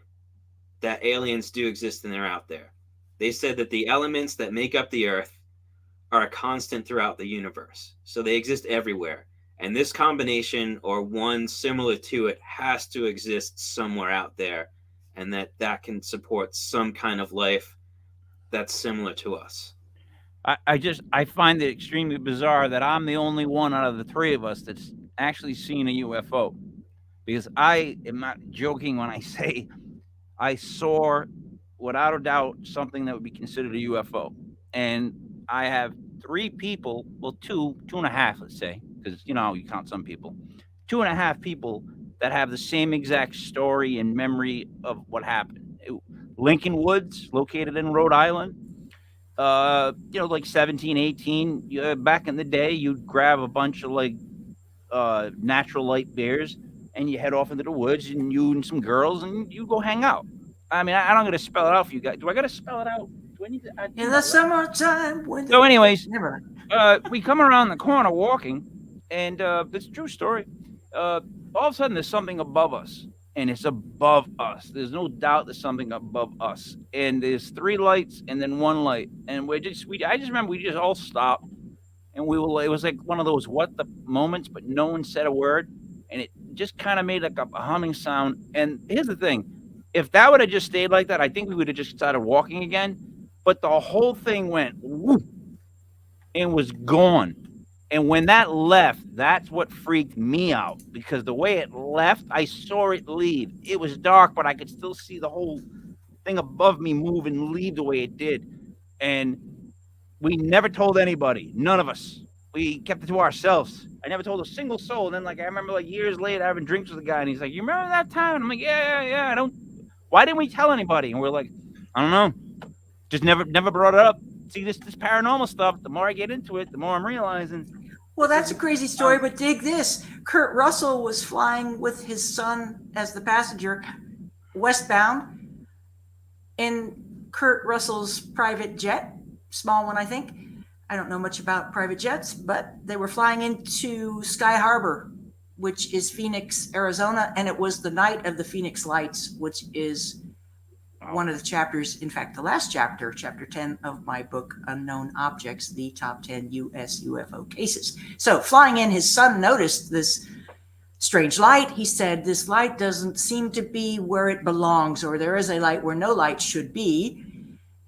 that aliens do exist and they're out there. They said that the elements that make up the Earth are a constant throughout the universe. So they exist everywhere. And this combination or one similar to it has to exist somewhere out there, and that can support some kind of life that's similar to us. I find it extremely bizarre that I'm the only one out of the three of us that's actually seen a UFO. Because I am not joking when I say I saw, without a doubt, something that would be considered a UFO. And I have three people, well, two and a half, let's say, because you count some people, 2.5 people that have the same exact story and memory of what happened. Lincoln Woods, located in Rhode Island. Like 17, 18. Back in the day, you'd grab a bunch of natural light bears and you head off into the woods and you and some girls and you go hang out. I mean, I'm going to spell it out for you guys. Do I got to spell it out? Do I need to? In the summertime. So, anyways, Never. we come around the corner walking, and it's a true story. All of a sudden, there's something above us, and it's above us. There's no doubt there's something above us, and there's 3 lights and then 1 light, and I just remember we just all stopped, and it was like one of those what the moments, but no one said a word, and it just kind of made like a humming sound. And here's the thing: if that would have just stayed like that, I think we would have just started walking again. But the whole thing went whoop and was gone. And when that left, that's what freaked me out, because the way it left, I saw it leave. It was dark, but I could still see the whole thing above me move and leave the way it did. And we never told anybody, none of us. We kept it to ourselves. I never told a single soul. And then, I remember, years later, having drinks with a guy, and he's like, "You remember that time?" And I'm like, "Yeah. Why didn't we tell anybody?" And we're like, "I don't know. Just never brought it up." See, this paranormal stuff, the more I get into it, the more I'm realizing. Well, that's a crazy story, but dig this. Kurt Russell was flying with his son as the passenger westbound in Kurt Russell's private jet, small one, I think. I don't know much about private jets, but they were flying into Sky Harbor, which is Phoenix, Arizona, and it was the night of the Phoenix Lights, which is one of the chapters, in fact, the last chapter, chapter 10 of my book, Unknown Objects, the top 10 U.S. UFO cases. So flying in, his son noticed this strange light. He said, "This light doesn't seem to be where it belongs, or there is a light where no light should be."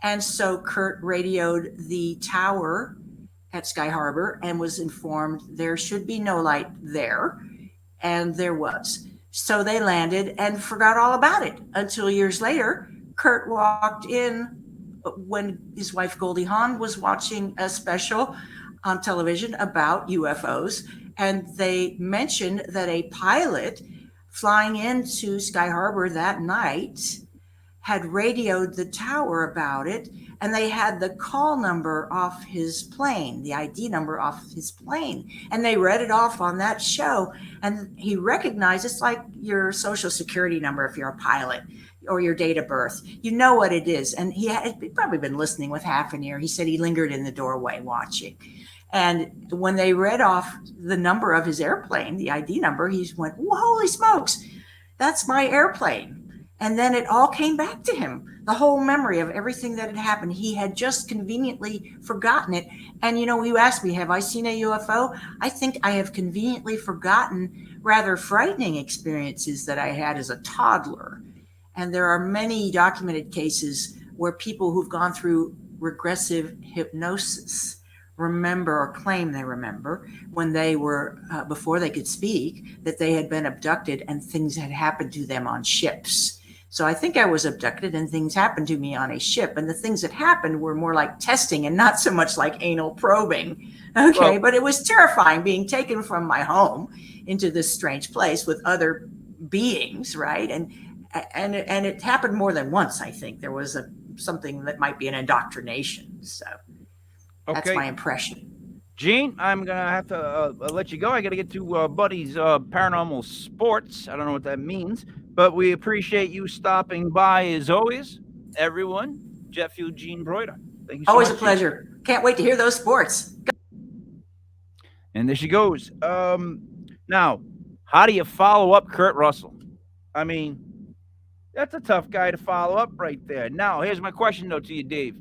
And so Kurt radioed the tower at Sky Harbor and was informed there should be no light there. And there was. So they landed and forgot all about it until years later. Kurt walked in when his wife Goldie Hawn was watching a special on television about UFOs, and they mentioned that a pilot flying into Sky Harbor that night had radioed the tower about it, and they had the call number off his plane, the ID number off his plane, and they read it off on that show. And he recognized, it's like your social security number if you're a pilot, or your date of birth. You know what it is. And he had probably been listening with half an ear. He said he lingered in the doorway watching. And when they read off the number of his airplane, the ID number, he went, "Holy smokes, that's my airplane." And then it all came back to him. the whole memory of everything that had happened. He had just conveniently forgotten it. And you asked me, have I seen a UFO? I think I have conveniently forgotten rather frightening experiences that I had as a toddler. And there are many documented cases where people who've gone through regressive hypnosis remember or claim they remember when they were, before they could speak, that they had been abducted and things had happened to them on ships. So I think I was abducted and things happened to me on a ship. And the things that happened were more like testing and not so much like anal probing. Okay. Well- but it was terrifying being taken from my home into this strange place with other beings, right? And it happened more than once. I think there was something that might be an indoctrination. So that's Okay. my impression. Gene, I'm gonna have to let you go. I gotta get to Buddy's Paranormal Sports. I don't know what that means, but we appreciate you stopping by as always. Everyone, Jeff Eugene Broider. Thank you so Always much. a pleasure. Can't wait to hear those sports. And there she goes. Now, how do you follow up Kurt Russell? I mean, that's a tough guy to follow up right there. Now, here's my question though to you, Dave.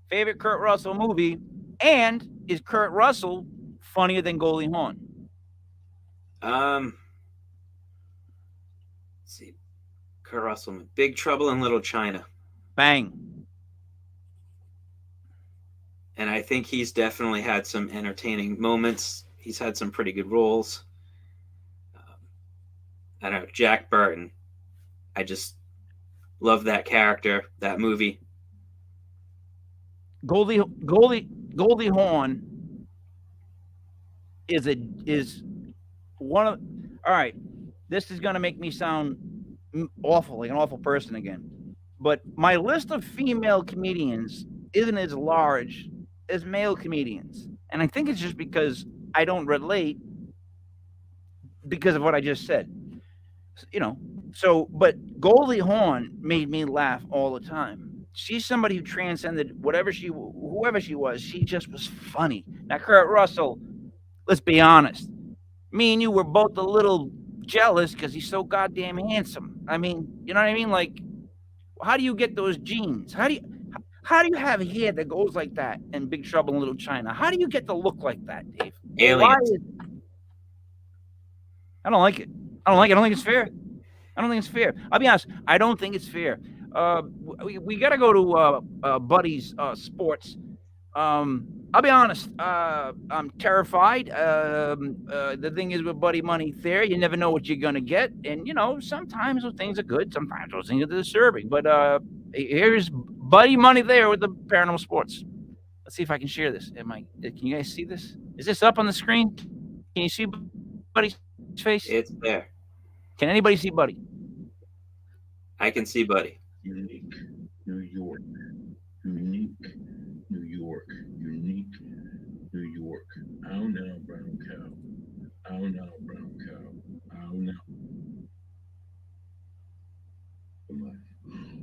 Favorite Kurt Russell movie, and is Kurt Russell funnier than Goldie Hawn? Let's see, Kurt Russell, Big Trouble in Little China, Bang. and I think he's definitely had some entertaining moments. He's had some pretty good roles. I don't know, Jack Burton. I just love that character, that movie. Goldie Hawn is one of. All right, this is gonna make me sound awful, like an awful person again. But my list of female comedians isn't as large as male comedians, and I think it's just because I don't relate because of what I just said. But Goldie Hawn made me laugh all the time. She's somebody who transcended whoever she was. She just was funny. Now, Kurt Russell, let's be honest. Me and you were both a little jealous because he's so goddamn handsome. I mean, you know what I mean? Like, how do you get those genes? How do you have hair that goes like that in Big Trouble in Little China? How do you get to look like that, Dave? Aliens. I don't like it. I don't think it's fair. I'll be honest. I don't think it's fair. We got to go to Buddy's Sports. I'll be honest. I'm terrified. The thing is with Buddy Money there, you never know what you're gonna get, and sometimes those things are good, sometimes those things are disturbing. But here's Buddy Money there with the Paranormal Sports. Let's see if I can share this. Can you guys see this? Is this up on the screen? Can you see Buddy's face? It's there. Can anybody see Buddy? I can see Buddy. Unique New York. Unique New York. Unique New York. Ow now, brown cow. Ow now, brown cow. Ow now.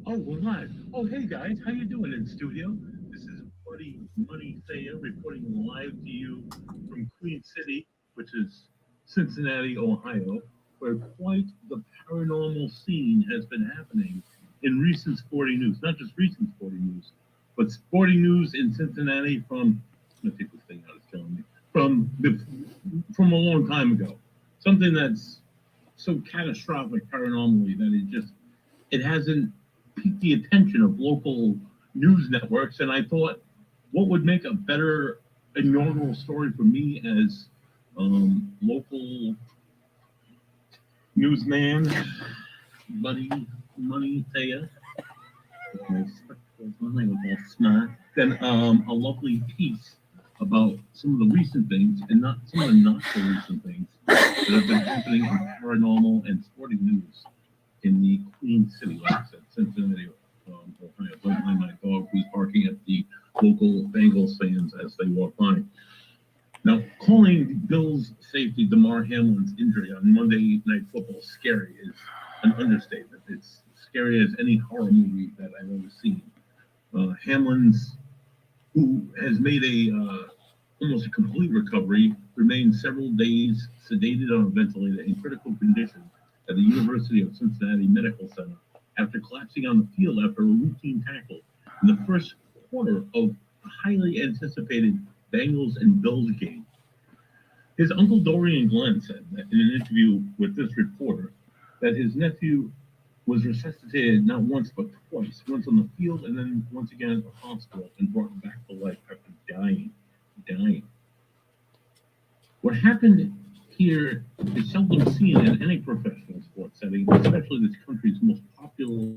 Oh, we're live. Oh, hey guys, how you doing in studio? This is Buddy Money Thayer reporting live to you from Queen City, which is Cincinnati, Ohio, where quite the paranormal scene has been happening in recent sporting news. Not just recent sporting news, but sporting news in Cincinnati from, I'm gonna take this thing out, it's killing me, from a long time ago. Something that's so catastrophic paranormally that it hasn't piqued the attention of local news networks. And I thought, what would make a better inaugural story for me as local newsman, Buddy Money Thayer, then a lovely piece about some of the recent things and not some of the not so recent things that have been happening in paranormal and sporting news in the Queen City, like I said, Cincinnati, Ohio. Don't mind my dog who's barking at the local Bengals fans as they walk by. Now, calling Bills safety Damar Hamlin's injury on Monday Night Football scary is an understatement. It's scary as any horror movie that I've ever seen. Hamlin's, who has made almost a complete recovery, remained several days sedated on a ventilator in critical condition at the University of Cincinnati Medical Center after collapsing on the field after a routine tackle in the first quarter of a highly anticipated Bengals and Bills game. His uncle Dorian Glenn said that in an interview with this reporter that his nephew was resuscitated not once but twice, once on the field and then once again at the hospital and brought back to life after dying. What happened here is seldom seen in any professional sports setting, especially this country's most popular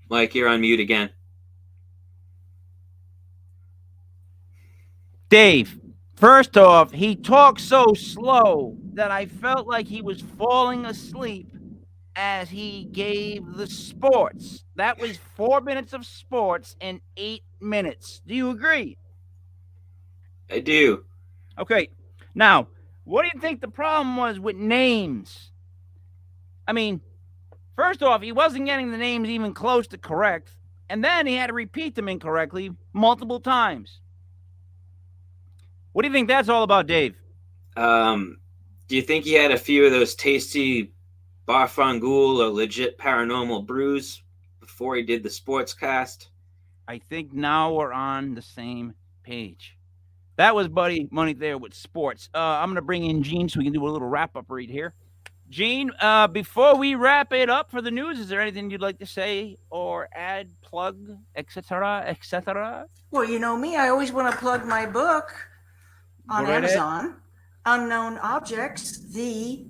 Mike, you're on mute again. Dave, first off, he talked so slow that I felt like he was falling asleep as he gave the sports. That was 4 minutes of sports in 8 minutes. Do you agree? I do. Okay. Now, what do you think the problem was with names? I mean, first off, he wasn't getting the names even close to correct, and then he had to repeat them incorrectly multiple times. What do you think that's all about, Dave? Do you think he had a few of those tasty Barfangoul or legit paranormal brews before he did the sports cast? I think now we're on the same page. That was Buddy Money there with sports. I'm going to bring in Gene so we can do a little wrap-up read here. Gene, before we wrap it up for the news, is there anything you'd like to say or add, plug, etc., etc.? Well, you know me, I always want to plug my book on Go right ahead. Amazon, Unknown Objects, the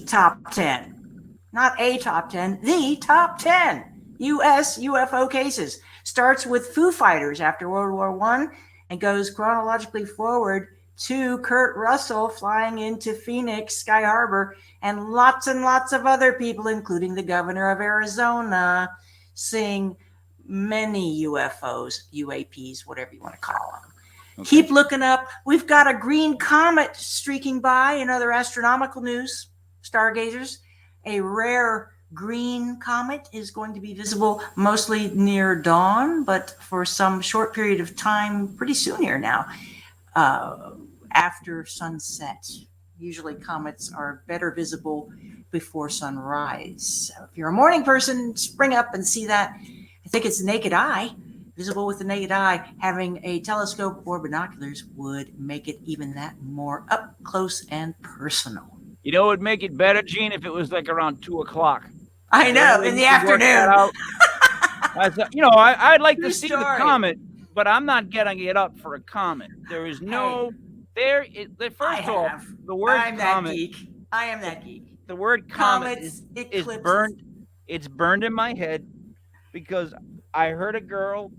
top 10. Not a top 10, the top 10 U.S. UFO cases. Starts with Foo Fighters after World War I and goes chronologically forward to Kurt Russell flying into Phoenix, Sky Harbor, and lots of other people, including the governor of Arizona, seeing many UFOs, UAPs, whatever you want to call them. Okay. Keep looking up. We've got a green comet streaking by in other astronomical news, stargazers. A rare green comet is going to be visible mostly near dawn, but for some short period of time, pretty soon here now, after sunset. Usually comets are better visible before sunrise. So if you're a morning person, spring up and see that. I think it's the naked eye. Visible with the naked eye. Having a telescope or binoculars would make it even that more up close and personal. You know, it would make it better, Gene, if it was like around 2 o'clock. I know, in the afternoon. You know, I'd like True to see story. the comet, but I'm not getting it up for a comet. There is no, first off, the word I'm comet. that geek. I am that geek. The word comet Comets, is burned. It's burned in my head because I heard a girl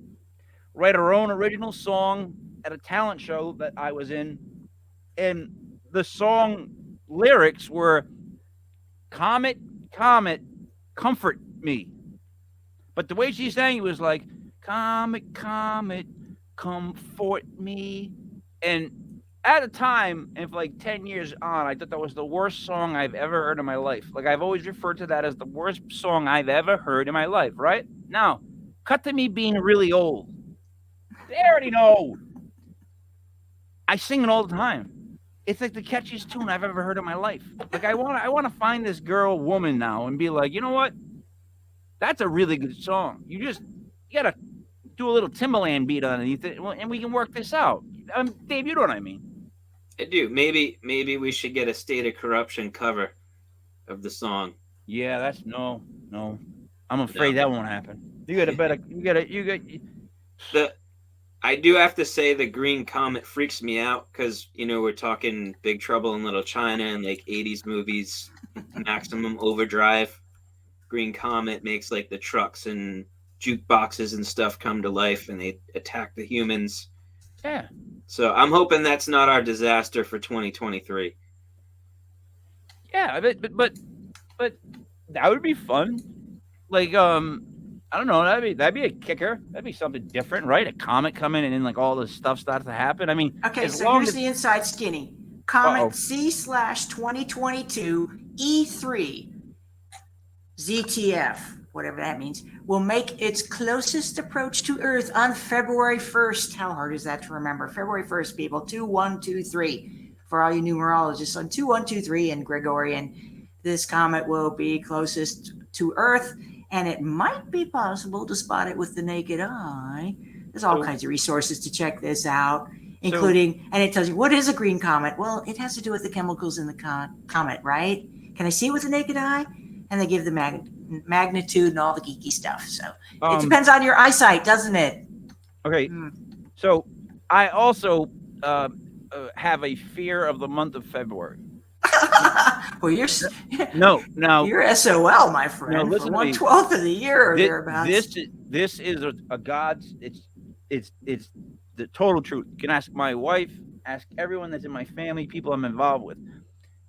write her own original song at a talent show that I was in, and the song lyrics were "Comet, comet, comfort me," but the way she sang it was like "Comet, comet, comfort me," and at the time, and for like 10 years on, I thought that was the worst song I've ever heard in my life. Like, I've always referred to that as the worst song I've ever heard in my life, right? Now, cut to me being really old. They already know. I sing it all the time. It's like the catchiest tune I've ever heard in my life. Like, I want to find this woman now and be like, you know what? That's a really good song. You got to do a little Timbaland beat underneath it, and we can work this out. Dave, you know what I mean. I do. Maybe we should get a State of Corruption cover of the song. Yeah, that's no. I'm afraid that won't happen. I do have to say the green comet freaks me out because, you know, we're talking Big Trouble in Little China and like 80s movies, Maximum Overdrive. Green comet makes like the trucks and jukeboxes and stuff come to life and they attack the humans. Yeah. So I'm hoping that's not our disaster for 2023. Yeah, but that would be fun. Like, I don't know. That'd be a kicker. That'd be something different, right? A comet coming and then like all this stuff starts to happen. I mean, okay. So here's the inside skinny. Comet C/2022 E3 ZTF, whatever that means, will make its closest approach to Earth on February 1st. How hard is that to remember? February 1st, people. 2123 for all you numerologists on 2123 and Gregorian. This comet will be closest to Earth, and it might be possible to spot it with the naked eye. There's all kinds of resources to check this out, including, and it tells you, what is a green comet? Well, it has to do with the chemicals in the comet, right? Can I see it with the naked eye? And they give the magnitude and all the geeky stuff. So it depends on your eyesight, doesn't it? Okay. So I also have a fear of the month of February. Well, No, now you're SOL, my friend. No, for listen to me. 1/12 of the year or thereabouts. This is a God's. It's the total truth. You can ask my wife, ask everyone that's in my family, people I'm involved with.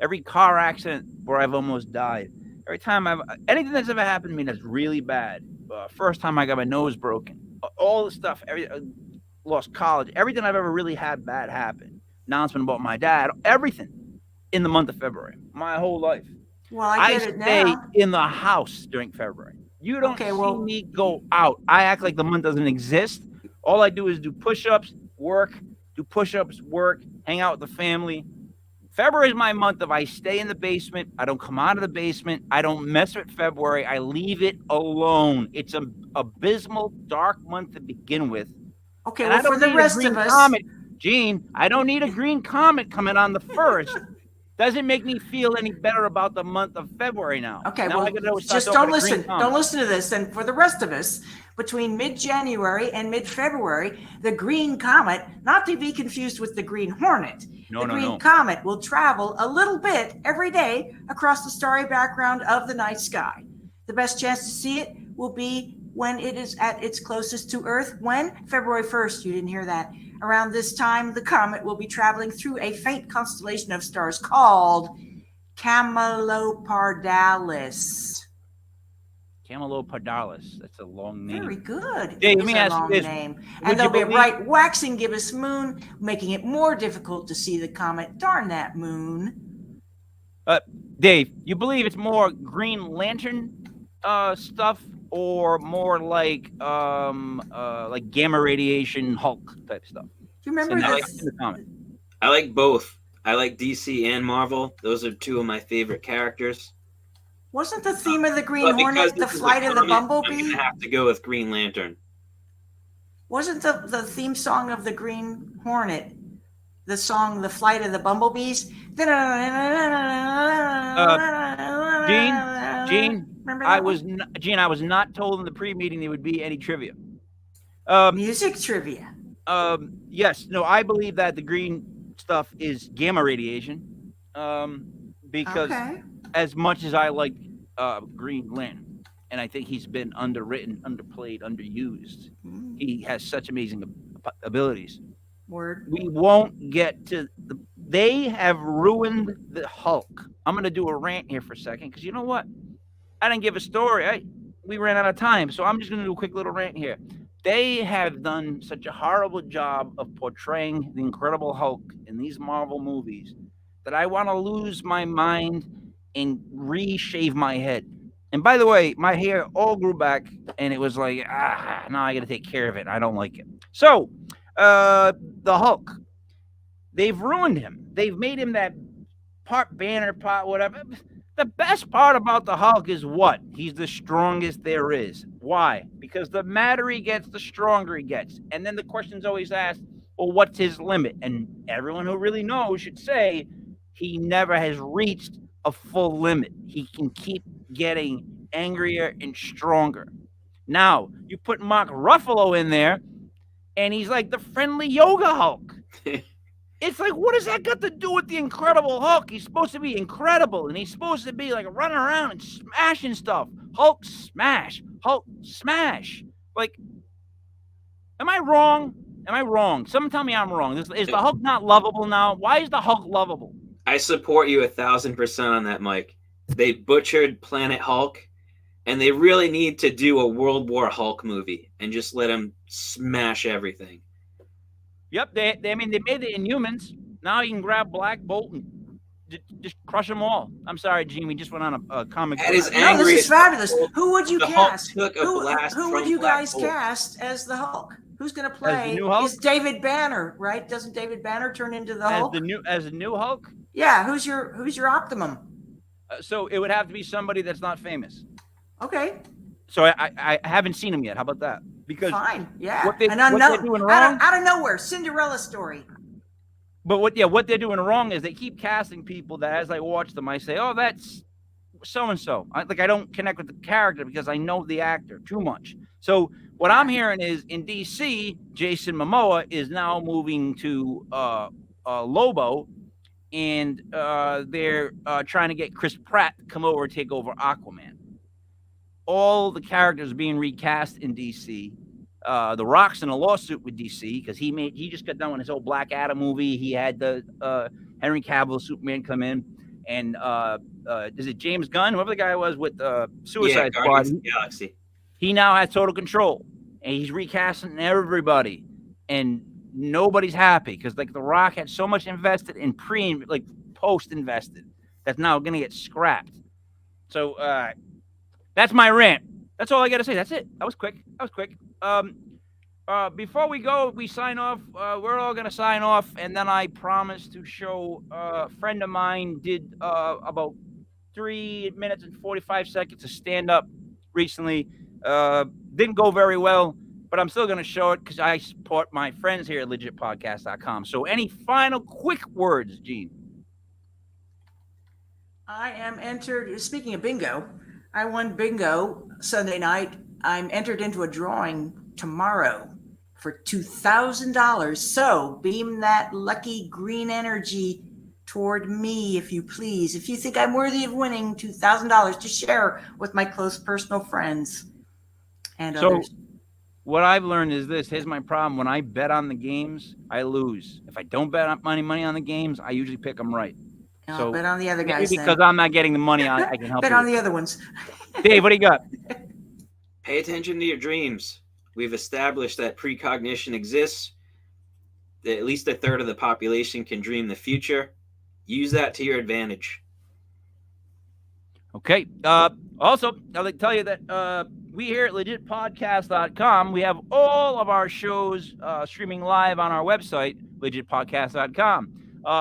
Every car accident where I've almost died. Every time anything that's ever happened to me that's really bad. First time I got my nose broken. All the stuff. Lost college. Everything I've ever really had bad happen. Announcement about my dad. Everything in the month of February. My whole life. Well, I get it stay now. in the house during February. You don't see me go out. I act like the month doesn't exist. All I do is do push-ups, work, hang out with the family. February is my month of I stay in the basement. I don't come out of the basement. I don't mess with February. I leave it alone. It's an abysmal, dark month to begin with. Okay, and well, I don't for the need rest a green of us, comet, Gene, I don't need a green comet coming on the 1st. Doesn't make me feel any better about the month of February now. okay, now well, just don't listen. Don't listen to this. And for the rest of us, between mid-January and mid-February, the green comet, not to be confused with the green hornet, the green comet will travel a little bit every day across the starry background of the night sky. The best chance to see it will be when it is at its closest to Earth. When? February 1st. You didn't hear that. Around this time, the comet will be traveling through a faint constellation of stars called Camelopardalis. Camelopardalis. That's a long name. Very good. Hey, let me ask you this. Name. And there'll be a bright waxing gibbous moon, making it more difficult to see the comet. Darn that moon. Dave, you believe it's more Green Lantern stuff, or more like gamma radiation Hulk type stuff? Do you remember I like both. I like DC and Marvel. Those are two of my favorite characters. Wasn't the theme of the Green Hornet the flight of the bumblebee? I'm gonna have to go with Green Lantern. Wasn't the theme song of the Green Hornet the song "The Flight of the Bumblebees"? Gene, I was not told in the pre-meeting there would be any trivia. Music trivia. Yes, no, I believe that the green stuff is gamma radiation. Because as much as I like Green Lantern, and I think he's been underwritten, underplayed, underused, he has such amazing abilities. Word. We won't get to they have ruined the Hulk. I'm going to do a rant here for a second, because you know what? I didn't give a story. We ran out of time, so I'm just going to do a quick little rant here. They have done such a horrible job of portraying the Incredible Hulk in these Marvel movies that I want to lose my mind and reshave my head. And by the way, my hair all grew back, and it was like, now I got to take care of it. I don't like it. So, the Hulk, they've ruined him. They've made him that part banner, part whatever. The best part about the Hulk is what? He's the strongest there is. Why? Because the madder he gets, the stronger he gets. And then the question's always asked, well, what's his limit? And everyone who really knows should say he never has reached a full limit. He can keep getting angrier and stronger. Now, you put Mark Ruffalo in there, and he's like the friendly yoga Hulk. It's like, what does that got to do with the Incredible Hulk? He's supposed to be incredible, and he's supposed to be like running around and smashing stuff. Hulk smash. Hulk smash. Like, am I wrong? Someone tell me I'm wrong. Is the Hulk not lovable now? Why is the Hulk lovable? I support you 1,000% on that, Mike. They butchered Planet Hulk, and they really need to do a World War Hulk movie and just let him smash everything. Yep, they made the Inhumans. Now you can grab Black Bolt and just crush them all. I'm sorry, Gene. We just went on a comic. That is No, this is fabulous. Who would you cast? Hulk took a blast Who would from you guys Black Bolt. cast as the Hulk? Who's going to play? As the new Hulk? Is David Banner, right? Doesn't David Banner turn into the Hulk? As a new Hulk? Yeah. Who's your Optimum? So it would have to be somebody that's not famous. Okay. So I haven't seen him yet. How about that? Because fine. Yeah. what they're doing wrong, out of nowhere, Cinderella story. But what they're doing wrong is they keep casting people that, as I watch them, I say, oh, that's so and so. I don't connect with the character because I know the actor too much. So what I'm hearing is in DC, Jason Momoa is now moving to Lobo, and they're trying to get Chris Pratt to come over and take over Aquaman. All the characters are being recast in DC. The Rock's in a lawsuit with DC because he just got done with his whole Black Adam movie. He had the Henry Cavill Superman come in, and is it James Gunn, whoever the guy was with Suicide Squad? Guardians of the Galaxy. He now has total control, and he's recasting everybody, and nobody's happy because like The Rock had so much invested in post invested that's now going to get scrapped. So that's my rant. That's all I got to say. That's it. That was quick. Before we go, we sign off. We're all going to sign off, and then I promise to show a friend of mine did about 3 minutes and 45 seconds of stand up recently. Didn't go very well, but I'm still going to show it because I support my friends here at legitpodcast.com. So any final quick words, Gene? I am entered, speaking of bingo, I won bingo Sunday night. I'm entered into a drawing tomorrow for $2,000. So beam that lucky green energy toward me, if you please. If you think I'm worthy of winning $2,000 to share with my close personal friends and others. What I've learned is this. Here's my problem. When I bet on the games, I lose. If I don't bet money on the games, I usually pick them right. So bet on the other guys. Because I'm not getting the money, I can help bet you. on the other ones. Dave, what do you got? Pay attention to your dreams. We've established that precognition exists. That at least a third of the population can dream the future. Use that to your advantage. Okay. Also, I'd like to tell you that we here at legitpodcast.com, we have all of our shows streaming live on our website, legitpodcast.com.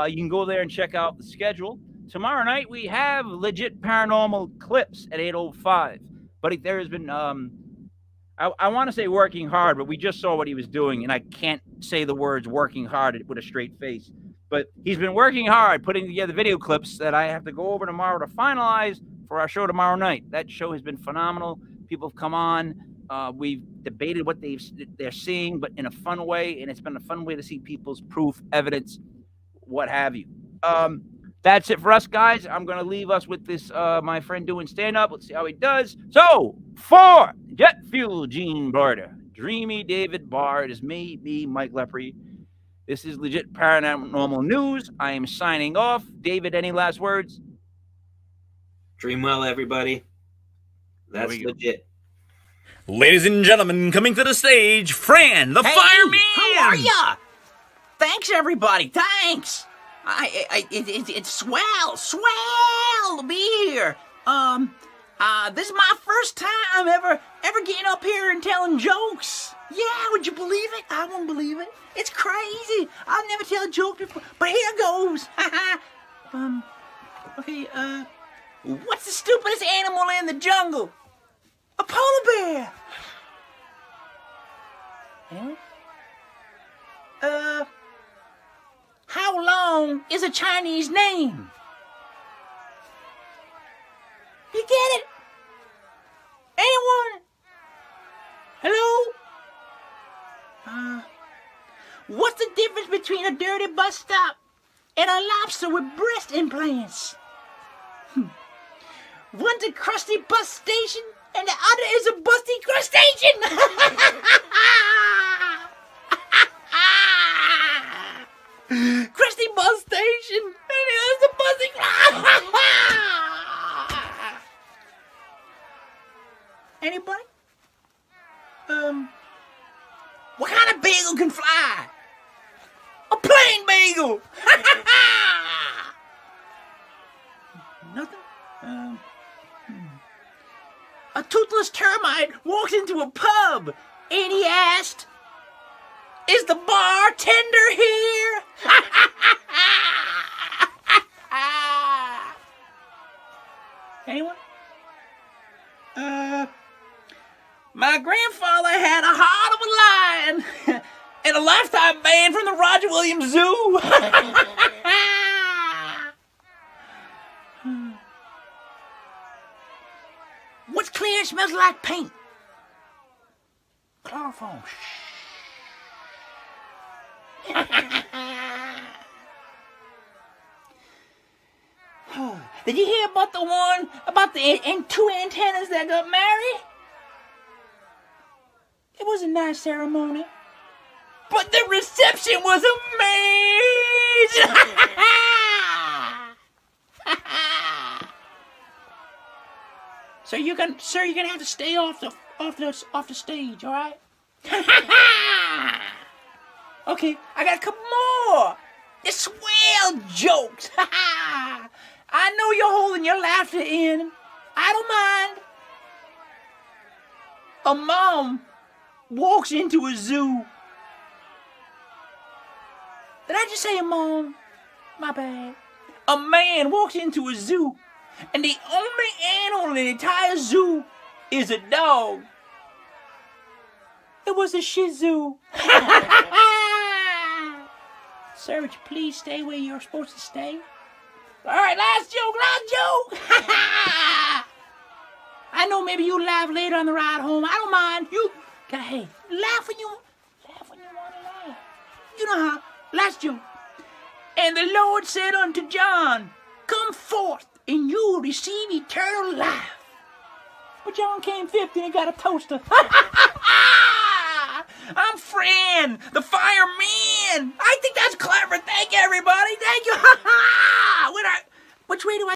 You can go there and check out the schedule. Tomorrow night, we have Legit Paranormal Clips at 8:05. But there has been, I want to say working hard, but we just saw what he was doing, and I can't say the words working hard with a straight face. But he's been working hard, putting together video clips that I have to go over tomorrow to finalize for our show tomorrow night. That show has been phenomenal. People have come on. We've debated what they're seeing, but in a fun way, and it's been a fun way to see people's proof, evidence, what have you. That's it for us, guys. I'm going to leave us with this, my friend doing stand-up. Let's see how he does. So, for Jet Fuel, Gene Barter, Dreamy David Barr, it is me, Mike Lepre. This is Legit Paranormal News. I am signing off. David, any last words? Dream well, everybody. That's legit. Ladies and gentlemen, coming to the stage, Fran, the fireman! How are ya? Thanks, everybody. Thanks. It's swell to be here. This is my first time ever getting up here and telling jokes. Yeah, would you believe it? I won't believe it. It's crazy. I've never tell a joke before, but here goes. Okay, what's the stupidest animal in the jungle? A polar bear. Anyone? How long is a Chinese name? You get it? Anyone? Hello? What's the difference between a dirty bus stop and a lobster with breast implants? One's a crusty bus station and the other is a busty crustacean. Crusty bus station and the other's a busty. Anybody? What kind of bagel can fly? A plain bagel. Nothing? A toothless termite walked into a pub and he asked, "Is the bartender here?" Anyone? My grandfather had a heart of a lion and a lifetime ban from the Roger Williams Zoo. What's clear and smells like paint? Chloroform. Did you hear about the one, about the two antennas that got married? It was a nice ceremony. But the reception was amazing! So you're gonna have to stay off the stage, all right? Okay, I got a couple more. The swell jokes. I know you're holding your laughter in. I don't mind. A mom walks into a zoo. Did I just say a mom? My bad. A man walks into a zoo, and the only animal in the entire zoo is a dog. It was a Shih Tzu. Sir, would you please stay where you're supposed to stay? All right, last joke. I know maybe you'll laugh later on the ride home. I don't mind. Hey, laugh when you want to laugh. You know how. Last joke. And the Lord said unto John, come forth, and you will receive eternal life. But John came 50 and he got a toaster. I'm Fran, the fireman. I think that's clever. Thank you, everybody. Thank you. Which way do I